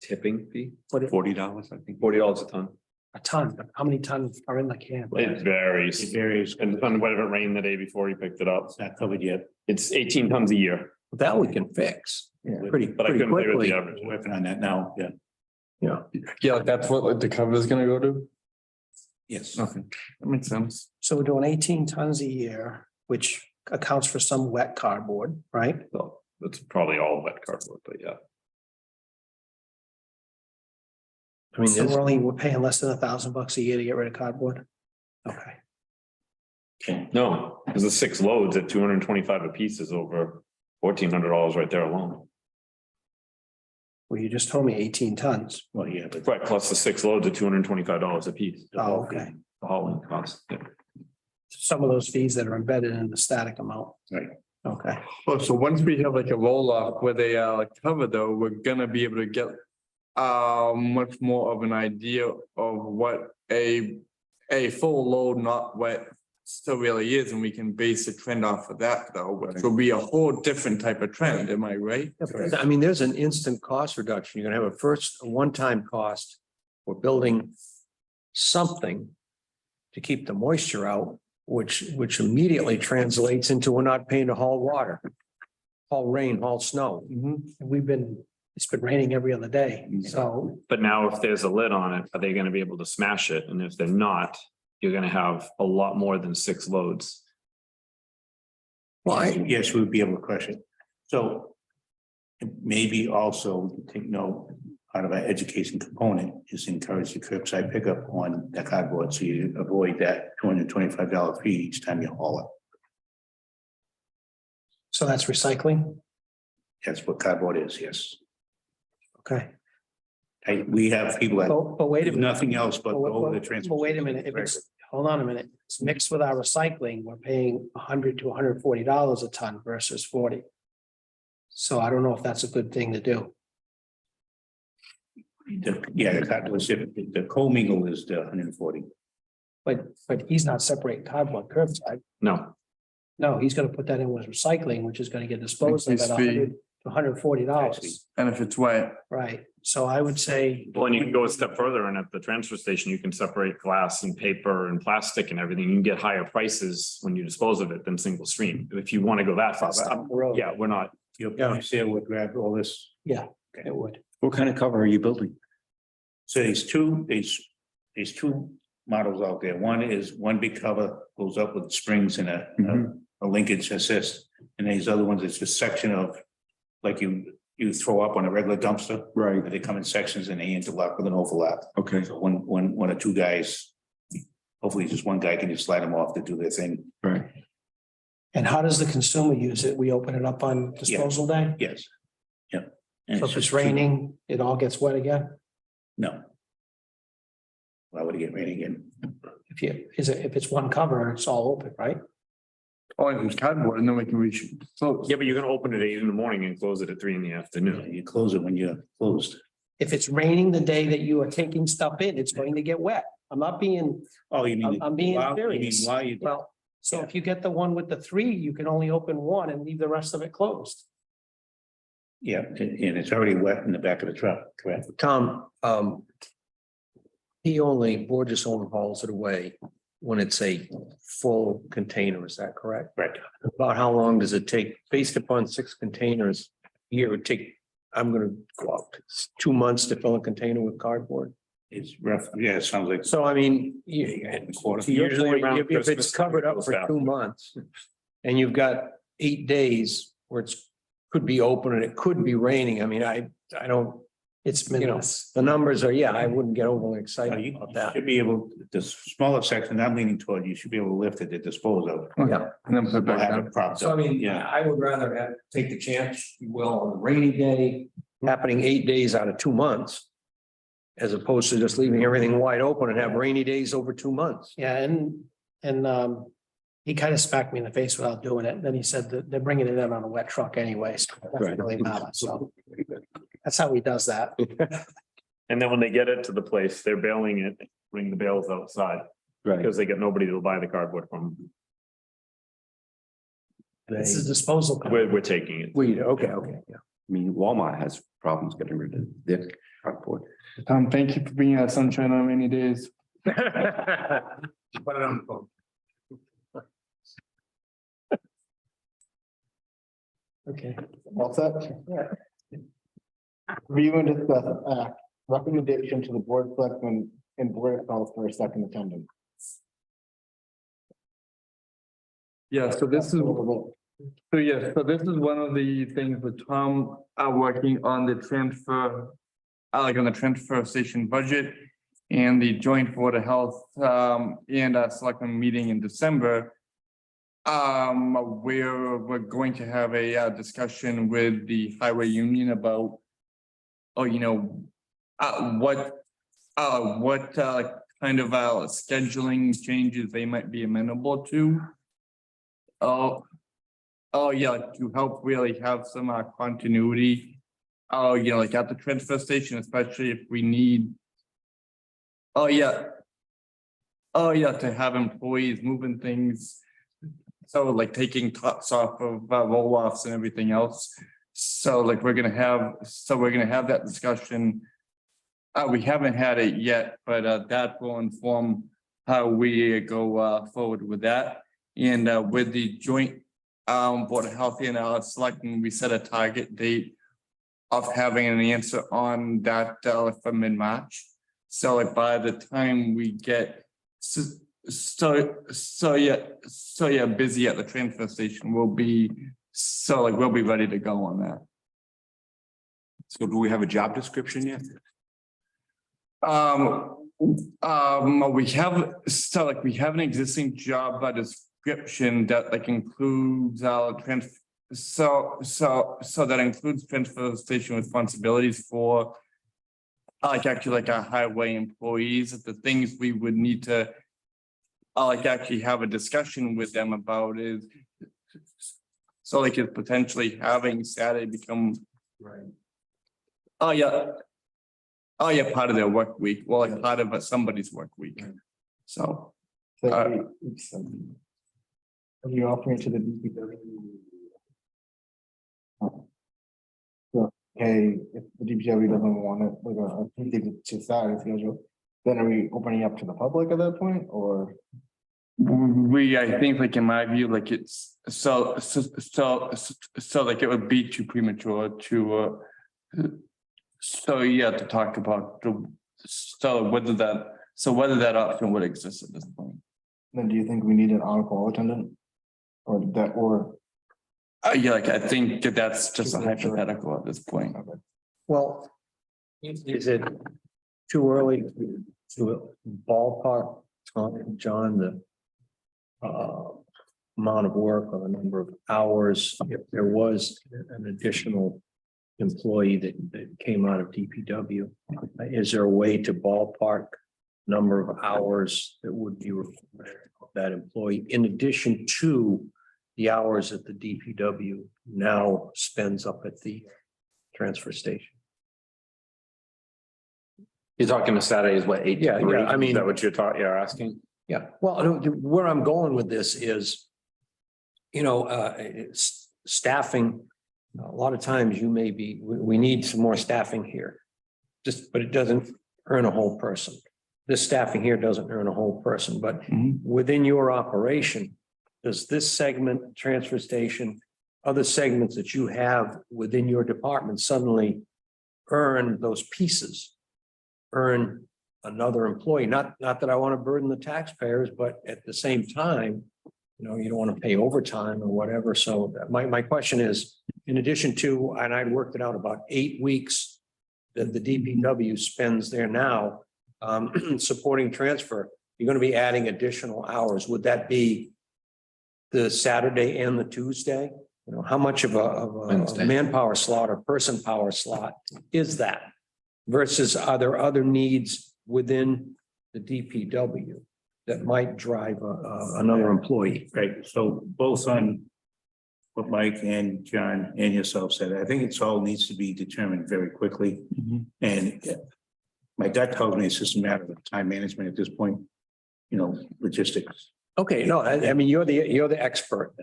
Tipping fee, $40, I think. $40 a ton. a ton? How many tons are in the can? It varies. It varies. And on whatever it rained the day before you picked it up. It's not covered yet. It's 18 tons a year, That we can fix pretty but I pretty couldn't tell you what the quickly. average. We're working on that now, yeah. Yeah, that's what like the cover is gonna go to. Yes. Okay, that makes sense. So we're doing 18 tons a year, which accounts for some wet cardboard, right? Well, that's probably all wet cardboard, but yeah. I mean, So there's- we're paying less than $1,000 a year to get rid of cardboard. Okay, Okay. No, because the 6 loads at 225 a piece is over $1,400 right there alone. well, you just told me 18 tons. Well, yeah, but. Right, plus the 6 loads at $225 a piece. Oh, okay. The hauling cost. Yeah. Some of those fees that are embedded in the static amount. Right. Okay, Oh, so once we have like a roll off where they are like covered though, we're gonna be able to get much more of an idea of what a full load not wet still really is, and we can base the trend off of that though, which will be a whole different type of trend, am I right? I mean, there's an instant cost reduction. You're gonna have a one-time cost for building something to keep the moisture out, which immediately translates into we're not paying to haul water, haul rain, haul snow. and it's been raining every other day, so But now if there's a lid on it, are they gonna be able to smash it? And if they're not, you're gonna have a lot more than 6 loads. Well, Yes, we'd be able to crush it. So maybe also we can take note, part of our education component is encourage the curbside pickup on the cardboard, so you avoid that $225 fee each time you haul it. so that's recycling. That's what cardboard is, yes. Okay, We have people that but wait a do minute. nothing else but go over the But transfer. wait a minute, if it's, hold on a minute, it's mixed with our recycling, we're paying $100 to $140 a ton versus 40. So I don't know if that's a good thing to do. Yeah, the cardboard, the co-mingle is the 140. But he's not separating cardboard curbside. No, No, he's gonna put that in with recycling, which is gonna get disposed of at Increased fee. $100 to $140. And if it's wet, Right, so I would say, well, and you can go a step further and at the transfer station, you can separate glass and paper and plastic and everything. You can get higher prices when you dispose of it than single stream. If you want to go that far, that's but down the road. yeah, we're not. Your sale would grab all this. It would. What kind of cover are you building? So there's two models out there. One big cover goes up with springs and a linkage assist. And these other ones, it's just section of, like you throw up on a regular dumpster. Right. They come in sections and they interlock with an overlap. Okay. So one or two guys, hopefully just one guy can just slide them off to do their thing. Right. And how does the consumer use it? We open it up on disposal day? Yes. Yeah. And So if it's just- raining, it all gets wet again? No. Why would it get rain again? If it's one cover, it's all open, right? oh, it's cardboard, and then we can reach. So, Yeah, but you're gonna open it at 8 in the morning and close it at 3 in the afternoon. You close it when you're closed. If it's raining the day that you are taking stuff in, it's going to get wet. I'm not being, Oh, you mean? I'm being while- you mean serious. while you- Well, so if you get the one with the 3, you can only open one and leave the rest of it closed. Yeah, and it's already wet in the back of the truck, correct? Tom, Borges only hauls it away when it's a full container, is that correct? Correct. About how long does it take, based upon 6 containers, here it would take, I'm gonna go out, 2 months to fill a container with cardboard? It's rough, yeah, it sounds like. So I mean, Quarter. Usually around if it's Christmas, covered it up goes for faster. 2 months. And you've got 8 days where could be open and it could be raining. I mean, I don't, It's you know, meaningless. the numbers are, yeah, I wouldn't get overly No, excited you about that. should be able, the smaller section I'm leaning toward, you should be able to lift it to dispose of. Yeah. and then put it We'll back have down. it propped So I up. mean, Yeah. I would rather take the chance, you will, on a rainy day, happening 8 days out of 2 months. As opposed to just leaving everything wide open and have rainy days over 2 months. Yeah, and he kind of smacked me in the face without doing it. Then he said that they're bringing it in on a wet truck anyway, so it doesn't really matter. So that's how he does that. And then when they get it to the place, they're bailing it, bring the bales outside Right. because they get nobody to buy the cardboard from them. This is disposal. company. We're taking it. Okay, yeah. I mean, Walmart has problems getting rid of their cardboard. Thank you for being our sunshine on rainy days. Put it on the phone. Okay. All set? Review and discuss, recommendation to the board of selectmen and board of health for a second attendance. Yeah, so this is, so this is one of the things with Tom are working on the transfer. Like on the transfer station budget and the joint board of health and selectmen meeting in December. Where we're going to have a discussion with the highway union about. Oh, you know, what kind of scheduling changes they might be amenable to. Oh yeah, to help really have some continuity. Oh, you know, like at the transfer station, especially if we need. Oh yeah, to have employees moving things. So like taking tops off of roll-offs and everything else. So like we're gonna have that discussion. We haven't had it yet, but that will inform how we go forward with that. And with the joint board of health and selecting, we set a target date of having an answer on that for mid-March. So like by the time we get so yeah, busy at the transfer station, we'll be ready to go on that. So do we have a job description yet? We have an existing job description that like includes that includes transfer station responsibilities for like our highway employees. The things we would need to actually have a discussion with them about is is potentially having Saturday become part of their work week, well, like part of somebody's work week. So Are you offering to the DPW? Okay, if the DPW doesn't want it, like I think it's Saturday schedule, then are we opening up to the public at that point, or? I think like in my view, like it's so like it would be too premature to to talk about whether that option would exist at this point. Then do you think we need an on-call attendant? Or I think that's just a hypothetical at this point. Well, is it too early to ballpark, Tom and John, the amount of work or the number of hours, if there was an additional employee that came out of DPW? Is there a way to ballpark number of hours that would be required of that employee in addition to the hours that the DPW now spends up at the transfer station? You're talking to Saturdays, what, 8 to Yeah, 3? I mean- Is that what you're asking? Yeah, well, where I'm going with this is, it's staffing. A lot of times we need some more staffing here. But it doesn't earn a whole person. This staffing here doesn't earn a whole person, but within your operation, does this segment, transfer station, other segments that you have within your department suddenly earn those pieces? Earn another employee, not that I want to burden the taxpayers, but at the same time, you don't want to pay overtime or whatever. So my question is, in addition to, and I worked it out, about 8 weeks that the DPW spends there now, supporting transfer, you're going to be adding additional hours. Would that be the Saturday and the Tuesday? How much of a Wednesday. manpower slot or person power slot is that? Versus are there other needs within the DPW that might drive another employee? Right, so both on what Mike and John and yourself said, I think it's all needs to be determined very quickly. And my gut tells me it's just a matter of time management at this point, you know, logistics. Okay, no, I mean, you're the expert.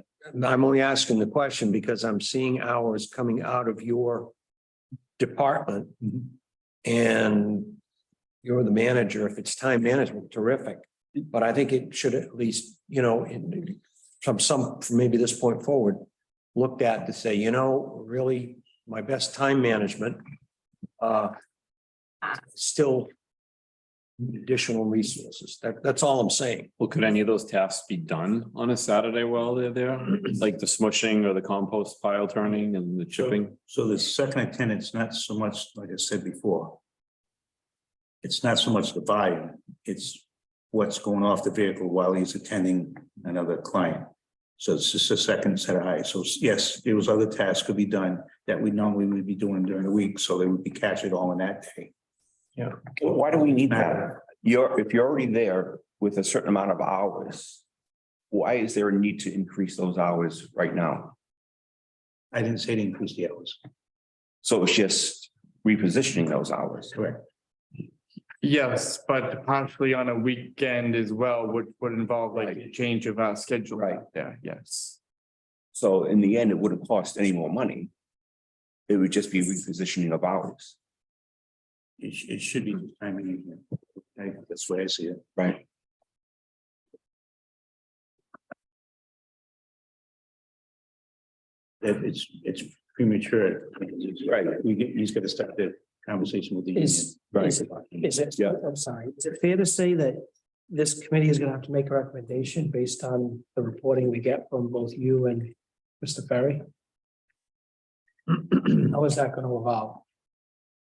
I'm only asking the question because I'm seeing hours coming out of your department. And you're the manager. If it's time management, terrific. But I think it should at least, you know, from maybe this point forward, looked at to say, you know, really, my best time management still need additional resources. That's all I'm saying. Well, could any of those tasks be done on a Saturday while they're there? Like the smushing or the compost pile turning and the chipping? So the second attendant's not so much, like I said before. It's not so much the volume, it's what's going off the vehicle while he's attending another client. So it's just a second set of eyes. So yes, there was other tasks could be done that we normally would be doing during the week, so they would be captured all in that day. Why do we need that? If you're already there with a certain amount of hours, why is there a need to increase those hours right now? I didn't say to increase the hours. So it's just repositioning those hours. Correct. Yes, but partially on a weekend as well, which would involve like a change of our schedule. Right. There, yes. So in the end, it wouldn't cost any more money. It would just be repositioning of hours. It should be time management. That's the way I see it. Right. That it's premature. Right. He's got to start the conversation with the union. Is it, Yeah. I'm sorry, is it fair to say that this committee is gonna have to make a recommendation based on the reporting we get from both you and Mr. Ferry? How is that gonna evolve?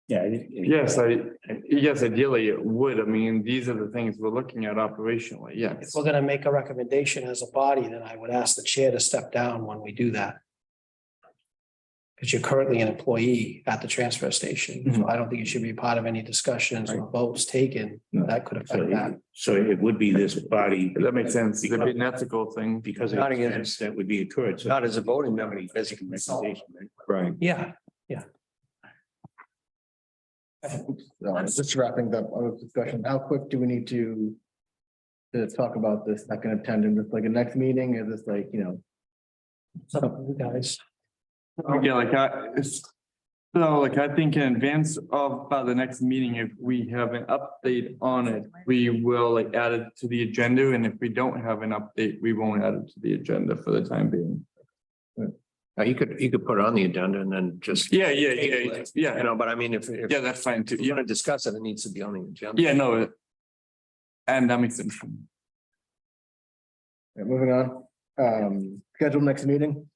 Yeah. Yes, ideally it would. I mean, these are the things we're looking at operationally, If yes. we're gonna make a recommendation as a body, then I would ask the chair to step down when we do that. Because you're currently an employee at the transfer station, so I don't think you should be part of any discussions or votes taken that could affect that. So it would be this body. That makes sense. It'd be an ethical thing. Because of Not the against- expense that would be incurred. So Not as a voting member, Somebody as a making a consultant. recommendation, right? Right. Yeah, Just wrapping up our discussion, how quick do we need to talk about this second attendant, just like a next meeting, is this like, you know? some of you guys. Yeah, I think in advance of the next meeting, if we have an update on it, we will like add it to the agenda. And if we don't have an update, we won't add it to the agenda for the time being. You could put it on the agenda and then just. Yeah. You know, but I mean, if Yeah, that's fine too. you want to discuss it, it needs to be on the agenda. Yeah, no. And that makes sense. Yeah, moving on, schedule next meeting.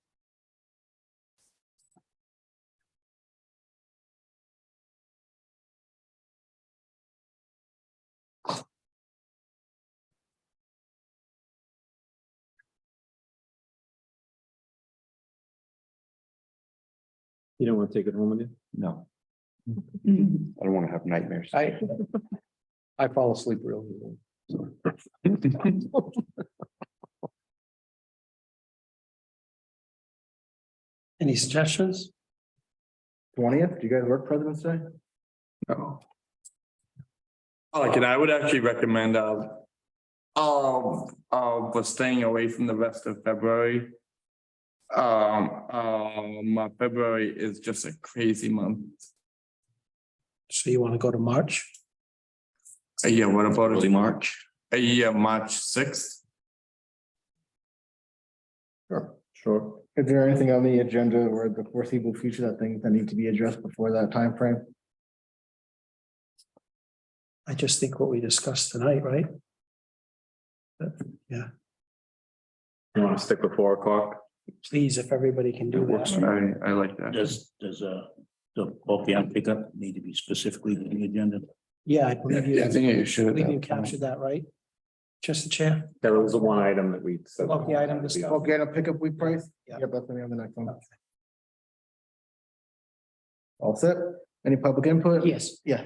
You don't want to take it home with you? No. I don't want to have nightmares. I fall asleep real easily. Any suggestions? 20th, do you guys work President's Day? No. I would actually recommend for staying away from the rest of February. February is just a crazy month. So you want to go to March? Yeah, what about Early March. March 6th? Sure. Is there anything on the agenda or the foreseeable future that things that need to be addressed before that time frame? I just think what we discussed tonight, right? You want to stick with 4 o'clock? Please, if everybody can do that. I like that. Does the bulk pickup need to be specifically in the agenda? Yeah, I believe you. I think you should. I believe you captured that, right? Just the chair? There was the one item that we said. Okay, item is- Okay, a pickup week price? Yeah. Yep, that's gonna be on the next one. All set? Any public input? Yes. Yeah.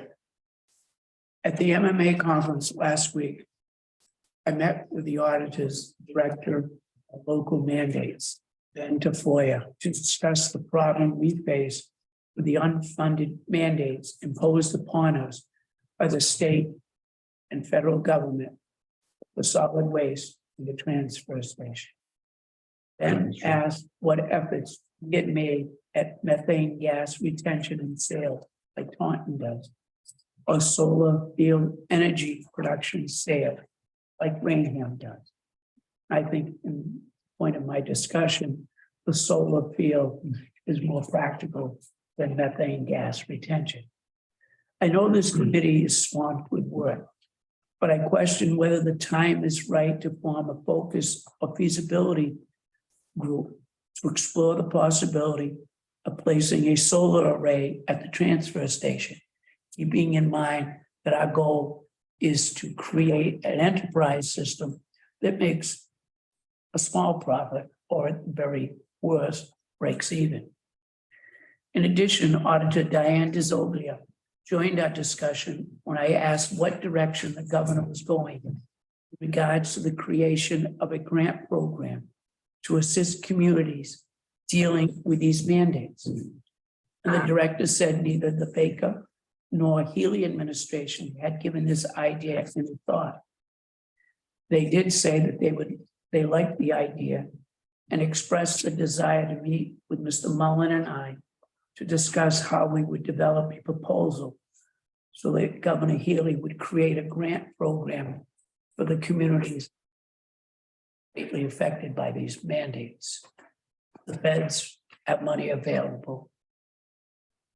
At the MMA conference last week, I met with the auditor's director of local mandates, Ben Tafoya, to discuss the problem we face with the unfunded mandates imposed upon us by the state and federal government for solid waste in the transfer station. Ben asked what efforts get made at methane gas retention and sale like Taunton does, or solar field energy production sale like Rainham does. I think in point of my discussion, the solar field is more practical than methane gas retention. I know this committee is swamped with work, but I question whether the time is right to form a focus or feasibility group to explore the possibility of placing a solar array at the transfer station, keeping in mind that our goal is to create an enterprise system that makes a small profit, or at the very worst, breaks even. In addition, Auditor Diane DeZoglia joined our discussion when I asked what direction the governor was going in regards to the creation of a grant program to assist communities dealing with these mandates. And the director said neither the Baker nor Healy administration had given this idea any thought. They did say that they liked the idea and expressed the desire to meet with Mr. Mullen and I to discuss how we would develop a proposal so that Governor Healy would create a grant program for the communities greatly affected by these mandates. The feds have money available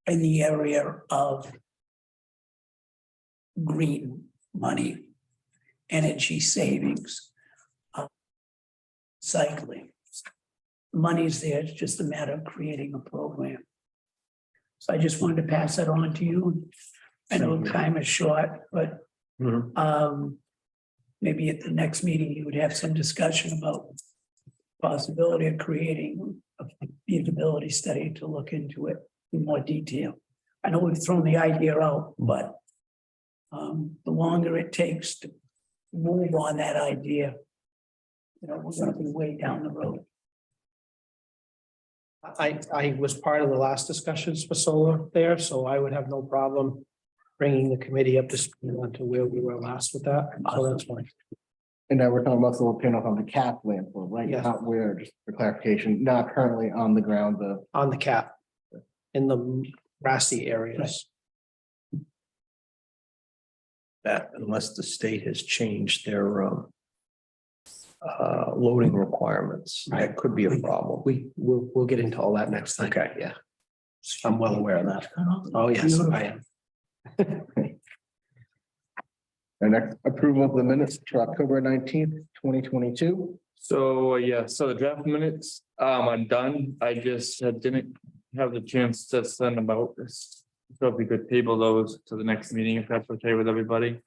in the area of green money, energy savings, cycling. Money's there, it's just a matter of creating a program. So I just wanted to pass that on to you. I know time is short, but maybe at the next meeting, you would have some discussion about possibility of creating a feasibility study to look into it in more detail. I know we've thrown the idea out, but the longer it takes to move on that idea, we're gonna be way down the road. I was part of the last discussions for solar there, so I would have no problem bringing the committee up to speed on to where we were last with that, so that's fine. And now we're talking about solar panels on the cap landfill, right? Yes. Not where, just for clarification, not currently on the ground, On the cap, in the grassy areas. That unless the state has changed their loading requirements, that could be a problem. We'll get into all that next time. Okay. Yeah. I'm well aware of that. Oh, yes, I am. our next approval of the minutes for October 19th, 2022. So, yeah, so the draft minutes, I'm done. I just didn't have the chance to send them out. So if we could table those to the next meeting, if that's okay with everybody.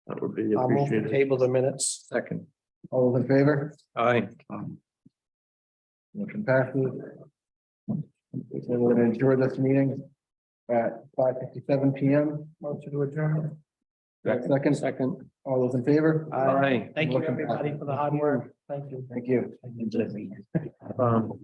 That would be I'll move the appreciated. table the minutes. Second. All those in favor? Aye. Motion passes. We're going to enjoy this meeting at 5:57 PM. Motion to adjourn. Second. All those in favor? Aye. Thank you, Motion everybody, for the hard work. Thank you. Thank you. Um,